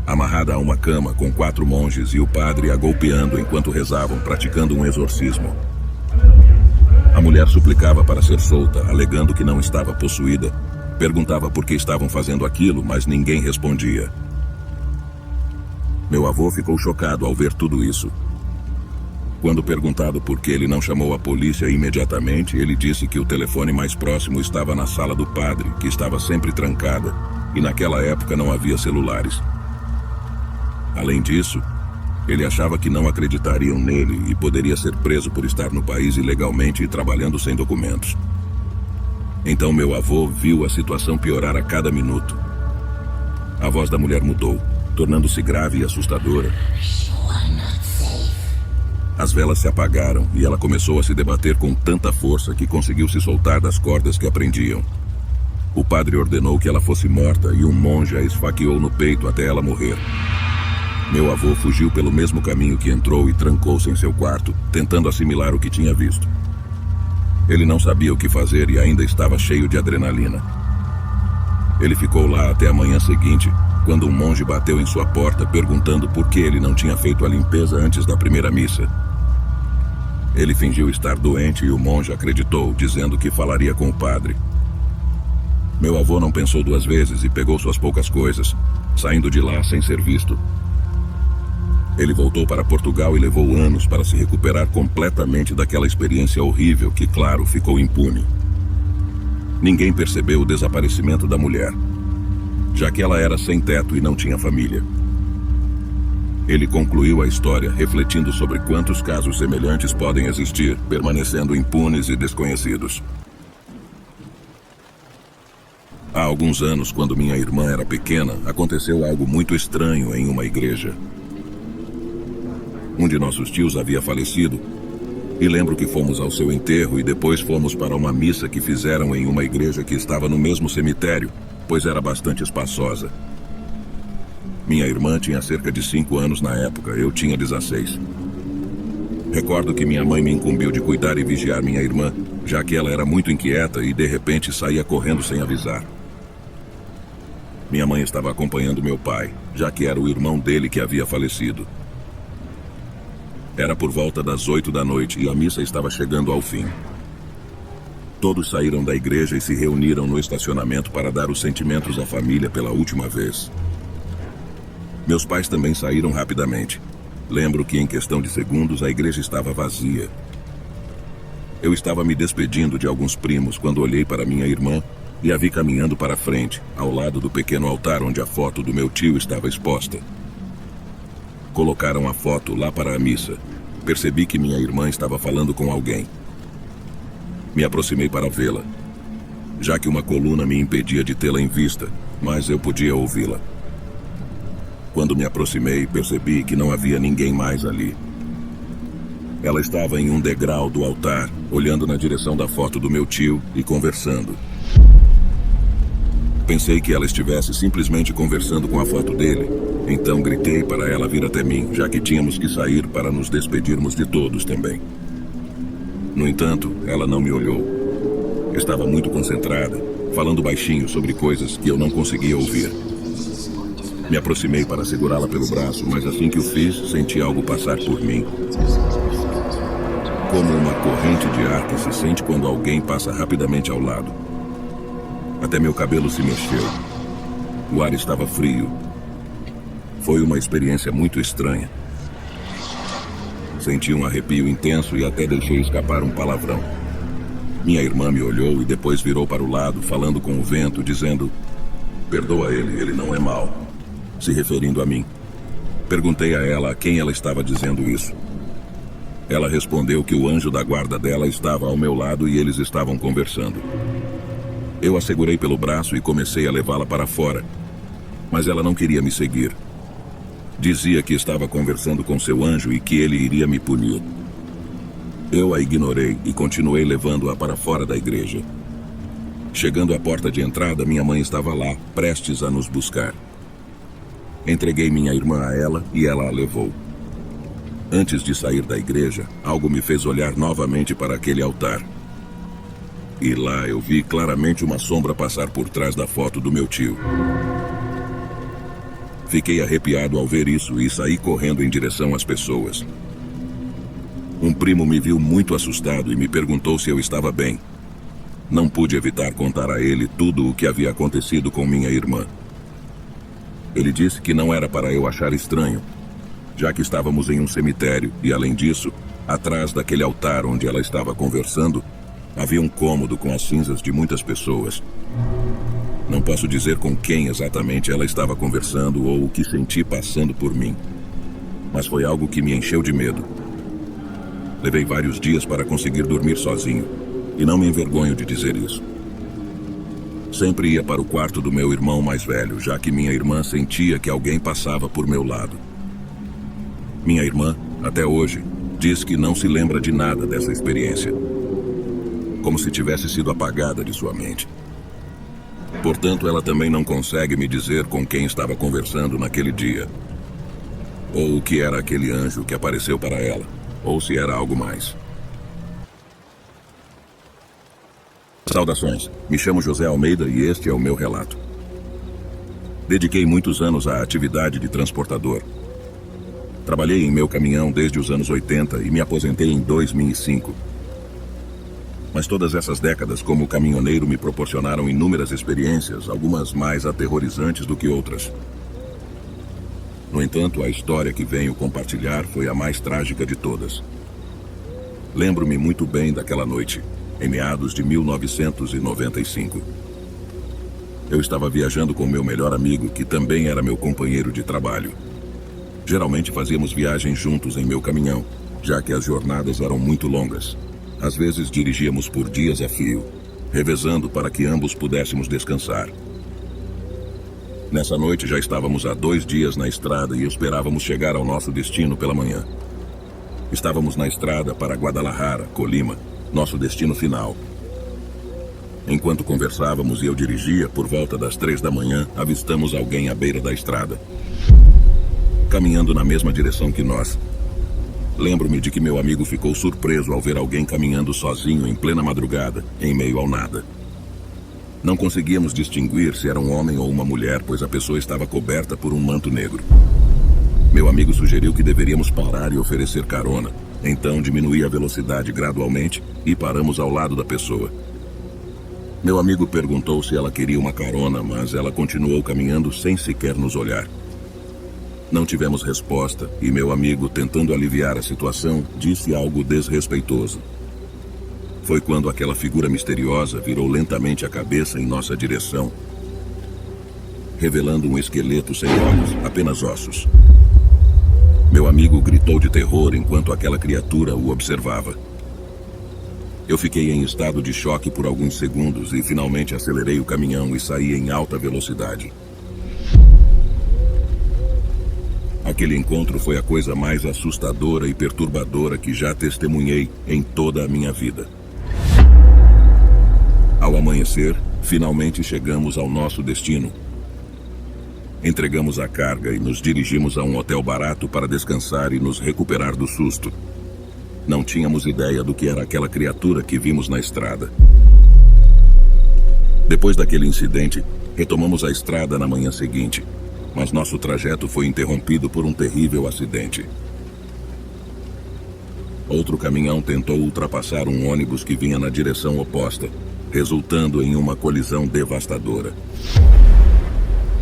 amarrada a uma cama com 4 monges e o padre a golpeando enquanto rezavam, praticando um exorcismo. A mulher suplicava para ser solta, alegando que não estava possuída. Perguntava por que estavam fazendo aquilo, mas ninguém respondia. Meu avô ficou chocado ao ver tudo isso. Quando perguntado por que ele não chamou a polícia imediatamente, ele disse que o telefone mais próximo estava na sala do padre, que estava sempre trancada, e naquela época não havia celulares. Além disso, ele achava que não acreditariam nele e poderia ser preso por estar no país ilegalmente e trabalhando sem documentos. Então meu avô viu a situação piorar a cada minuto. A voz da mulher mudou, tornando-se grave e assustadora. As velas se apagaram e ela começou a se debater com tanta força que conseguiu se soltar das cordas que a prendiam. O padre ordenou que ela fosse morta e um monge a esfaqueou no peito até ela morrer. Meu avô fugiu pelo mesmo caminho que entrou e trancou-se em seu quarto, tentando assimilar o que tinha visto. Ele não sabia o que fazer e ainda estava cheio de adrenalina. Ele ficou lá até a manhã seguinte, quando um monge bateu em sua porta perguntando por que ele não tinha feito a limpeza antes da primeira missa. Ele fingiu estar doente e o monge acreditou, dizendo que falaria com o padre. Meu avô não pensou duas vezes e pegou suas poucas coisas, saindo de lá sem ser visto. Ele voltou para Portugal e levou anos para se recuperar completamente daquela experiência horrível que, claro, ficou impune. Ninguém percebeu o desaparecimento da mulher, já que ela era sem teto e não tinha família. Ele concluiu a história refletindo sobre quantos casos semelhantes podem existir, permanecendo impunes e desconhecidos. Há alguns anos, quando minha irmã era pequena, aconteceu algo muito estranho em uma igreja. Um de nossos tios havia falecido, e lembro que fomos ao seu enterro e depois fomos para uma missa que fizeram em uma igreja que estava no mesmo cemitério, pois era bastante espaçosa. Minha irmã tinha cerca de 5 anos na época, eu tinha 16. Recordo que minha mãe me incumbiu de cuidar e vigiar minha irmã, já que ela era muito inquieta e de repente saía correndo sem avisar. Minha mãe estava acompanhando meu pai, já que era o irmão dele que havia falecido. Era por volta das 8 da noite e a missa estava chegando ao fim. Todos saíram da igreja e se reuniram no estacionamento para dar os sentimentos à família pela última vez. Meus pais também saíram rapidamente. Lembro que em questão de segundos a igreja estava vazia. Eu estava me despedindo de alguns primos quando olhei para minha irmã e a vi caminhando para frente, ao lado do pequeno altar onde a foto do meu tio estava exposta. Colocaram a foto lá para a missa. Percebi que minha irmã estava falando com alguém. Me aproximei para vê-la, já que uma coluna me impedia de tê-la em vista, mas eu podia ouvi-la. Quando me aproximei, percebi que não havia ninguém mais ali. Ela estava em um degrau do altar, olhando na direção da foto do meu tio e conversando. Pensei que ela estivesse simplesmente conversando com a foto dele, então gritei para ela vir até mim, já que tínhamos que sair para nos despedirmos de todos também. No entanto, ela não me olhou. Estava muito concentrada, falando baixinho sobre coisas que eu não conseguia ouvir. Me aproximei para segurá-la pelo braço, mas assim que o fiz, senti algo passar por mim. Como uma corrente de ar que se sente quando alguém passa rapidamente ao lado. Até meu cabelo se mexeu. O ar estava frio. Foi uma experiência muito estranha. Senti um arrepio intenso e até deixei escapar um palavrão. Minha irmã me olhou e depois virou para o lado, falando com o vento, dizendo: "Perdoa ele, ele não é mau", se referindo a mim. Perguntei a ela a quem ela estava dizendo isso. Ela respondeu que o anjo da guarda dela estava ao meu lado e eles estavam conversando. Eu a segurei pelo braço e comecei a levá-la para fora, mas ela não queria me seguir. Dizia que estava conversando com seu anjo e que ele iria me punir. Eu a ignorei e continuei levando-a para fora da igreja. Chegando à porta de entrada, minha mãe estava lá, prestes a nos buscar. Entreguei minha irmã a ela e ela a levou. Antes de sair da igreja, algo me fez olhar novamente para aquele altar. E lá eu vi claramente uma sombra passar por trás da foto do meu tio. Fiquei arrepiado ao ver isso e saí correndo em direção às pessoas. Um primo me viu muito assustado e me perguntou se eu estava bem. Não pude evitar contar a ele tudo o que havia acontecido com minha irmã. Ele disse que não era para eu achar estranho, já que estávamos em um cemitério e, além disso, Atrás daquele altar onde ela estava conversando, havia um cômodo com as cinzas de muitas pessoas. Não posso dizer com quem exatamente ela estava conversando ou o que senti passando por mim, mas foi algo que me encheu de medo. Levei vários dias para conseguir dormir sozinho, e não me envergonho de dizer isso. Sempre ia para o quarto do meu irmão mais velho, já que minha irmã sentia que alguém passava por meu lado. Minha irmã, até hoje, diz que não se lembra de nada dessa experiência, como se tivesse sido apagada de sua mente. Portanto, ela também não consegue me dizer com quem estava conversando naquele dia, ou o que era aquele anjo que apareceu para ela, ou se era algo mais. Saudações, me chamo José Almeida e este é o meu relato. Dediquei muitos anos à atividade de transportador. Trabalhei em meu caminhão desde os anos 80 e me aposentei em 2005. Mas todas essas décadas como caminhoneiro me proporcionaram inúmeras experiências, algumas mais aterrorizantes do que outras. No entanto, a história que venho compartilhar foi a mais trágica de todas. Lembro-me muito bem daquela noite, em meados de 1995. Eu estava viajando com meu melhor amigo, que também era meu companheiro de trabalho. Geralmente fazíamos viagens juntos em meu caminhão, já que as jornadas eram muito longas. Às vezes dirigíamos por dias a fio, revezando para que ambos pudéssemos descansar. Nessa noite já estávamos há 2 dias na estrada e esperávamos chegar ao nosso destino pela manhã. Estávamos na estrada para Guadalajara, Colima, nosso destino final. Enquanto conversávamos e eu dirigia, por volta das 3 da manhã, avistamos alguém à beira da estrada, caminhando na mesma direção que nós. Lembro-me de que meu amigo ficou surpreso ao ver alguém caminhando sozinho em plena madrugada, em meio ao nada. Não conseguíamos distinguir se era um homem ou uma mulher, pois a pessoa estava coberta por um manto negro. Meu amigo sugeriu que deveríamos parar e oferecer carona. Então diminuí a velocidade gradualmente e paramos ao lado da pessoa. Meu amigo perguntou se ela queria uma carona, mas ela continuou caminhando sem sequer nos olhar. Não tivemos resposta e meu amigo, tentando aliviar a situação, disse algo desrespeitoso. Foi quando aquela figura misteriosa virou lentamente a cabeça em nossa direção, revelando um esqueleto sem olhos, apenas ossos. Meu amigo gritou de terror enquanto aquela criatura o observava. Eu fiquei em estado de choque por alguns segundos e finalmente acelerei o caminhão e saí em alta velocidade. Aquele encontro foi a coisa mais assustadora e perturbadora que já testemunhei em toda a minha vida. Ao amanhecer, finalmente chegamos ao nosso destino. Entregamos a carga e nos dirigimos a um hotel barato para descansar e nos recuperar do susto. Não tínhamos ideia do que era aquela criatura que vimos na estrada. Depois daquele incidente, retomamos a estrada na manhã seguinte, mas nosso trajeto foi interrompido por um terrível acidente. Outro caminhão tentou ultrapassar um ônibus que vinha na direção oposta, resultando em uma colisão devastadora.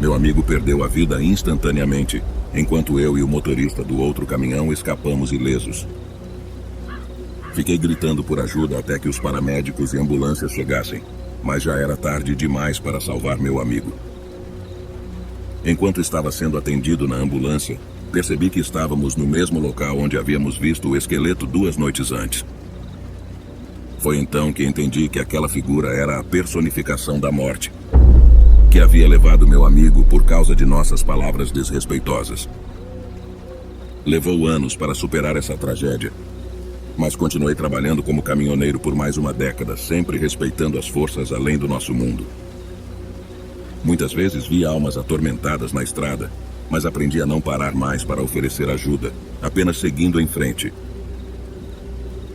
Meu amigo perdeu a vida instantaneamente, enquanto eu e o motorista do outro caminhão escapamos ilesos. Fiquei gritando por ajuda até que os paramédicos e ambulâncias chegassem, mas já era tarde demais para salvar meu amigo. Enquanto estava sendo atendido na ambulância, percebi que estávamos no mesmo local onde havíamos visto o esqueleto 2 noites antes. Foi então que entendi que aquela figura era a personificação da morte, que havia levado meu amigo por causa de nossas palavras desrespeitosas. Levou anos para superar essa tragédia, mas continuei trabalhando como caminhoneiro por mais uma década, sempre respeitando as forças além do nosso mundo. Muitas vezes vi almas atormentadas na estrada, mas aprendi a não parar mais para oferecer ajuda, apenas seguindo em frente.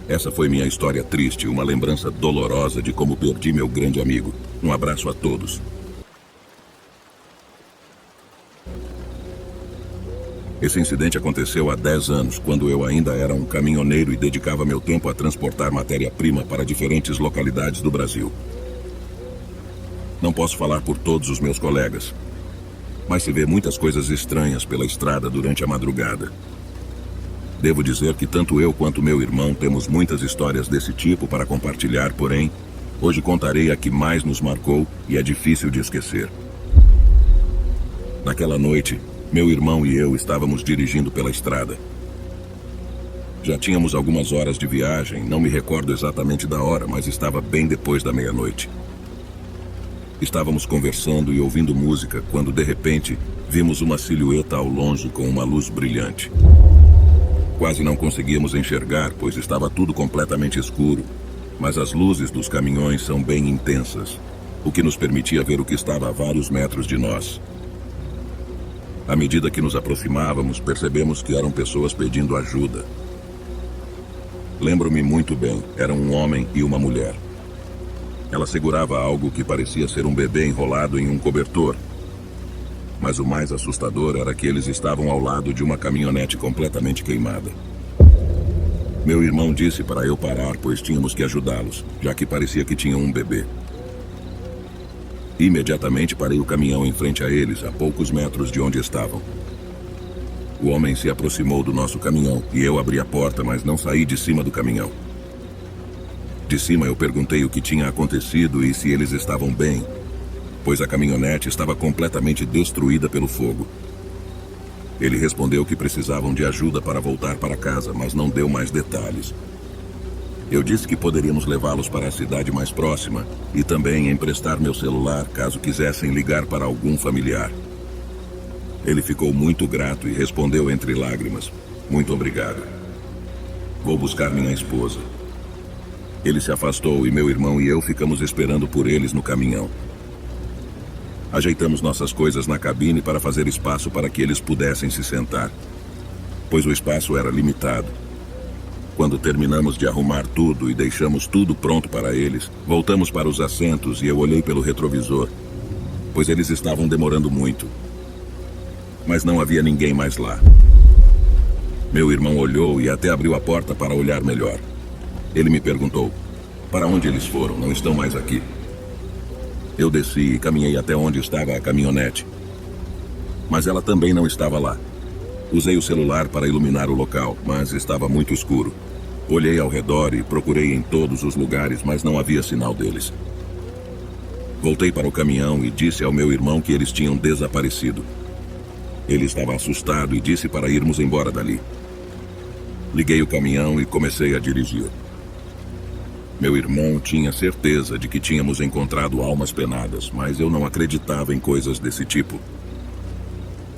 Essa foi minha história triste, uma lembrança dolorosa de como perdi meu grande amigo. Um abraço a todos. Esse incidente aconteceu há 10 anos, quando eu ainda era um caminhoneiro e dedicava meu tempo a transportar matéria-prima para diferentes localidades do Brasil. Não posso falar por todos os meus colegas, mas se vê muitas coisas estranhas pela estrada durante a madrugada. Devo dizer que tanto eu quanto meu irmão temos muitas histórias desse tipo para compartilhar, porém, hoje contarei a que mais nos marcou e é difícil de esquecer. Naquela noite, meu irmão e eu estávamos dirigindo pela estrada. Já tínhamos algumas horas de viagem, não me recordo exatamente da hora, mas estava bem depois da meia-noite. Estávamos conversando e ouvindo música quando, de repente, vimos uma silhueta ao longe com uma luz brilhante. Quase não conseguíamos enxergar, pois estava tudo completamente escuro, mas as luzes dos caminhões são bem intensas, o que nos permitia ver o que estava a vários metros de nós. À medida que nos aproximávamos, percebemos que eram pessoas pedindo ajuda. Lembro-me muito bem, era um homem e uma mulher. Ela segurava algo que parecia ser um bebê enrolado em um cobertor. Mas o mais assustador era que eles estavam ao lado de uma caminhonete completamente queimada. Meu irmão disse para eu parar, pois tínhamos que ajudá-los, já que parecia que tinham um bebê. Imediatamente parei o caminhão em frente a eles, a poucos metros de onde estavam. O homem se aproximou do nosso caminhão e eu abri a porta, mas não saí de cima do caminhão. De cima eu perguntei o que tinha acontecido e se eles estavam bem, pois a caminhonete estava completamente destruída pelo fogo. Ele respondeu que precisavam de ajuda para voltar para casa, mas não deu mais detalhes. Eu disse que poderíamos levá-los para a cidade mais próxima e também emprestar meu celular caso quisessem ligar para algum familiar. Ele ficou muito grato e respondeu entre lágrimas: "Muito obrigado. Vou buscar minha esposa." Ele se afastou e meu irmão e eu ficamos esperando por eles no caminhão. Ajeitamos nossas coisas na cabine para fazer espaço para que eles pudessem se sentar, pois o espaço era limitado. Quando terminamos de arrumar tudo e deixamos tudo pronto para eles, voltamos para os assentos e eu olhei pelo retrovisor, pois eles estavam demorando muito. Mas não havia ninguém mais lá. Meu irmão olhou e até abriu a porta para olhar melhor. Ele me perguntou: "Para onde eles foram? Não estão mais aqui?" Eu desci e caminhei até onde estava a caminhonete. Mas ela também não estava lá. Usei o celular para iluminar o local, mas estava muito escuro. Olhei ao redor e procurei em todos os lugares, mas não havia sinal deles. Voltei para o caminhão e disse ao meu irmão que eles tinham desaparecido. Ele estava assustado e disse para irmos embora dali. Liguei o caminhão e comecei a dirigir. Meu irmão tinha certeza de que tínhamos encontrado almas penadas, mas eu não acreditava em coisas desse tipo.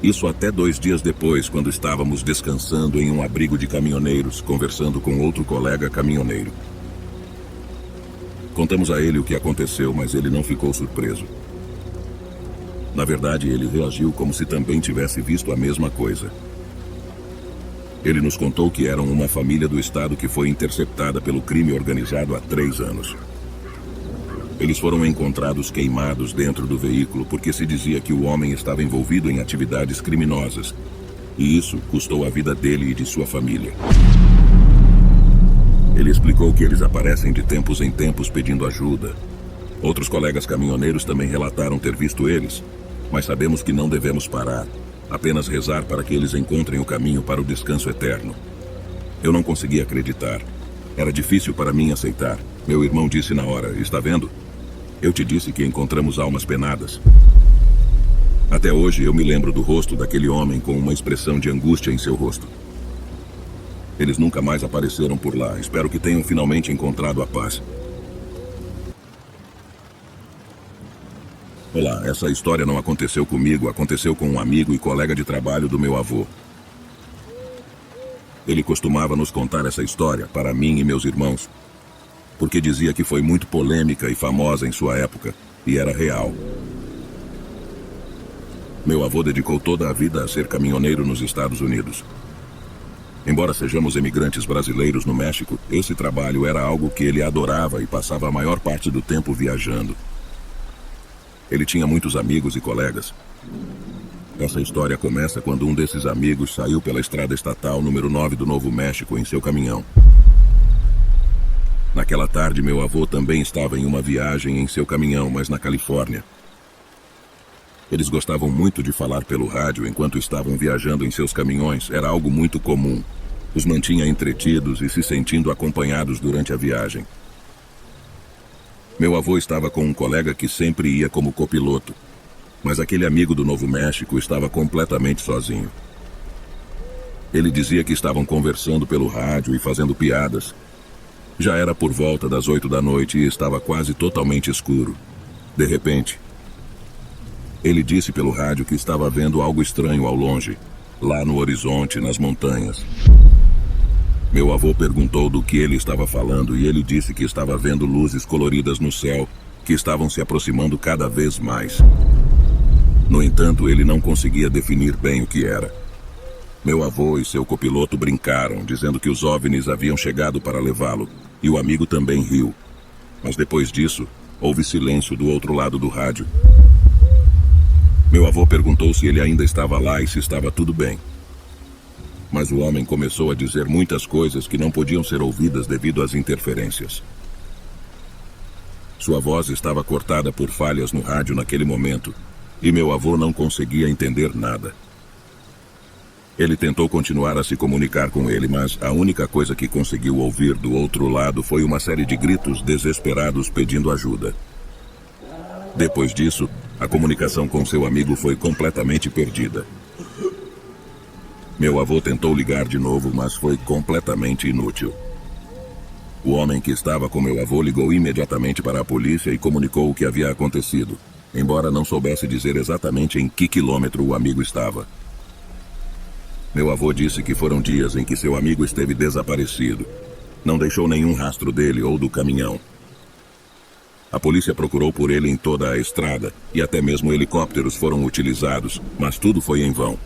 Isso até 2 dias depois, quando estávamos descansando em um abrigo de caminhoneiros, conversando com outro colega caminhoneiro. Contamos a ele o que aconteceu, mas ele não ficou surpreso. Na verdade, ele reagiu como se também tivesse visto a mesma coisa. Ele nos contou que eram uma família do estado que foi interceptada pelo crime organizado há 3 anos. Eles foram encontrados queimados dentro do veículo porque se dizia que o homem estava envolvido em atividades criminosas. E isso custou a vida dele e de sua família. Ele explicou que eles aparecem de tempos em tempos pedindo ajuda. Outros colegas caminhoneiros também relataram ter visto eles, mas sabemos que não devemos parar, apenas rezar para que eles encontrem o caminho para o descanso eterno. Eu não conseguia acreditar. Era difícil para mim aceitar. Meu irmão disse na hora: "Está vendo? Eu te disse que encontramos almas penadas." Até hoje eu me lembro do rosto daquele homem com uma expressão de angústia em seu rosto. Eles nunca mais apareceram por lá. Espero que tenham finalmente encontrado a paz. Olá, essa história não aconteceu comigo, aconteceu com um amigo e colega de trabalho do meu avô. Ele costumava nos contar essa história para mim e meus irmãos, porque dizia que foi muito polêmica e famosa em sua época, e era real. Meu avô dedicou toda a vida a ser caminhoneiro nos Estados Unidos. Embora sejamos imigrantes brasileiros no México, esse trabalho era algo que ele adorava e passava a maior parte do tempo viajando. Ele tinha muitos amigos e colegas. Essa história começa quando um desses amigos saiu pela estrada estatal número 9 do Novo México em seu caminhão. Naquela tarde, meu avô também estava em uma viagem em seu caminhão, mas na Califórnia. Eles gostavam muito de falar pelo rádio enquanto estavam viajando em seus caminhões, era algo muito comum. Os mantinha entretidos e se sentindo acompanhados durante a viagem. Meu avô estava com um colega que sempre ia como copiloto, mas aquele amigo do Novo México estava completamente sozinho. Ele dizia que estavam conversando pelo rádio e fazendo piadas. Já era por volta das 8 da noite e estava quase totalmente escuro. De repente, ele disse pelo rádio que estava vendo algo estranho ao longe, lá no horizonte, nas montanhas. Meu avô perguntou do que ele estava falando e ele disse que estava vendo luzes coloridas no céu, que estavam se aproximando cada vez mais. No entanto, ele não conseguia definir bem o que era. Meu avô e seu copiloto brincaram, dizendo que os OVNIs haviam chegado para levá-lo, e o amigo também riu. Mas depois disso, houve silêncio do outro lado do rádio. Meu avô perguntou se ele ainda estava lá e se estava tudo bem. Mas o homem começou a dizer muitas coisas que não podiam ser ouvidas devido às interferências. Sua voz estava cortada por falhas no rádio naquele momento, e meu avô não conseguia entender nada. Ele tentou continuar a se comunicar com ele, mas a única coisa que conseguiu ouvir do outro lado foi uma série de gritos desesperados pedindo ajuda. Depois disso, a comunicação com seu amigo foi completamente perdida. Meu avô tentou ligar de novo, mas foi completamente inútil. O homem que estava com meu avô ligou imediatamente para a polícia e comunicou o que havia acontecido, embora não soubesse dizer exatamente em que quilômetro o amigo estava. Meu avô disse que foram dias em que seu amigo esteve desaparecido. Não deixou nenhum rastro dele ou do caminhão. A polícia procurou por ele em toda a estrada e até mesmo helicópteros foram utilizados, mas tudo foi em vão.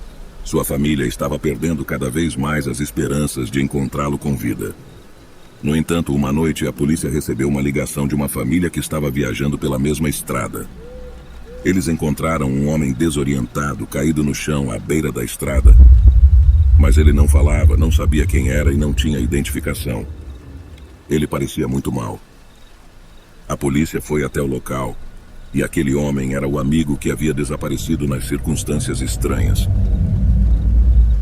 Sua família estava perdendo cada vez mais as esperanças de encontrá-lo com vida. No entanto, uma noite a polícia recebeu uma ligação de uma família que estava viajando pela mesma estrada. Eles encontraram um homem desorientado, caído no chão à beira da estrada. Mas ele não falava, não sabia quem era e não tinha identificação. Ele parecia muito mal. A polícia foi até o local, e aquele homem era o amigo que havia desaparecido nas circunstâncias estranhas.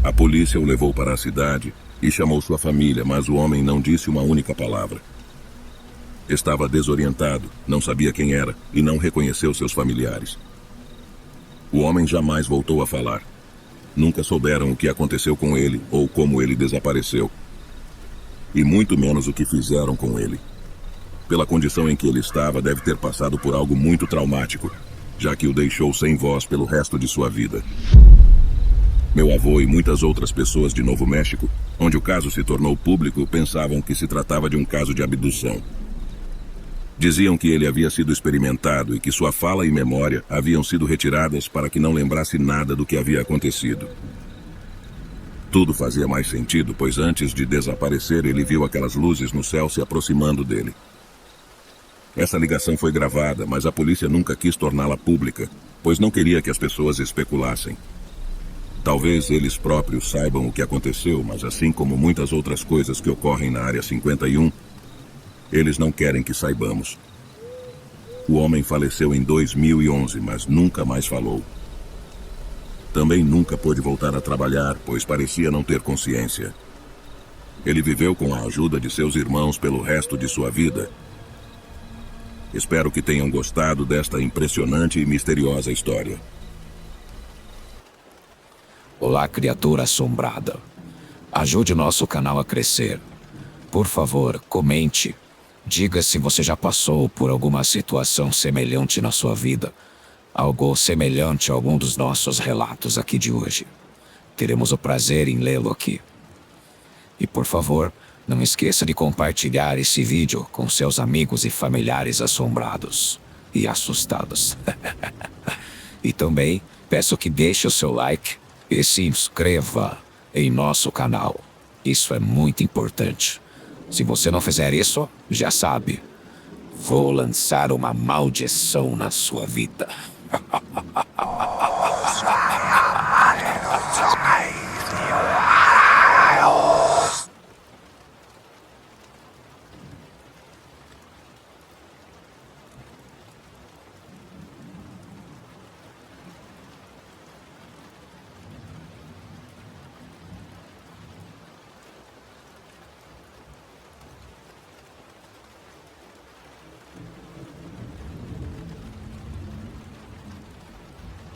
A polícia o levou para a cidade e chamou sua família, mas o homem não disse uma única palavra. Estava desorientado, não sabia quem era e não reconheceu seus familiares. O homem jamais voltou a falar. Nunca souberam o que aconteceu com ele ou como ele desapareceu. E muito menos o que fizeram com ele. Pela condição em que ele estava, deve ter passado por algo muito traumático, já que o deixou sem voz pelo resto de sua vida. Meu avô e muitas outras pessoas de Novo México, onde o caso se tornou público, pensavam que se tratava de um caso de abdução. Diziam que ele havia sido experimentado e que sua fala e memória haviam sido retiradas para que não lembrasse nada do que havia acontecido. Tudo fazia mais sentido, pois antes de desaparecer ele viu aquelas luzes no céu se aproximando dele. Essa ligação foi gravada, mas a polícia nunca quis torná-la pública, pois não queria que as pessoas especulassem. Talvez eles próprios saibam o que aconteceu, mas assim como muitas outras coisas que ocorrem na Área 51, eles não querem que saibamos. O homem faleceu em 2011, mas nunca mais falou. Também nunca pôde voltar a trabalhar, pois parecia não ter consciência. Ele viveu com a ajuda de seus irmãos pelo resto de sua vida. Espero que tenham gostado desta impressionante e misteriosa história. Olá, criatura assombrada. Ajude nosso canal a crescer. Por favor, comente. Diga se você já passou por alguma situação semelhante na sua vida. Algo semelhante a algum dos nossos relatos aqui de hoje. Teremos o prazer em lê-lo aqui. E por favor, não esqueça de compartilhar esse vídeo com seus amigos e familiares assombrados e assustados. E também peço que deixe o seu like e se inscreva em nosso canal. Isso é muito importante. Se você não fizer isso, já sabe, vou lançar uma maldição na sua vida.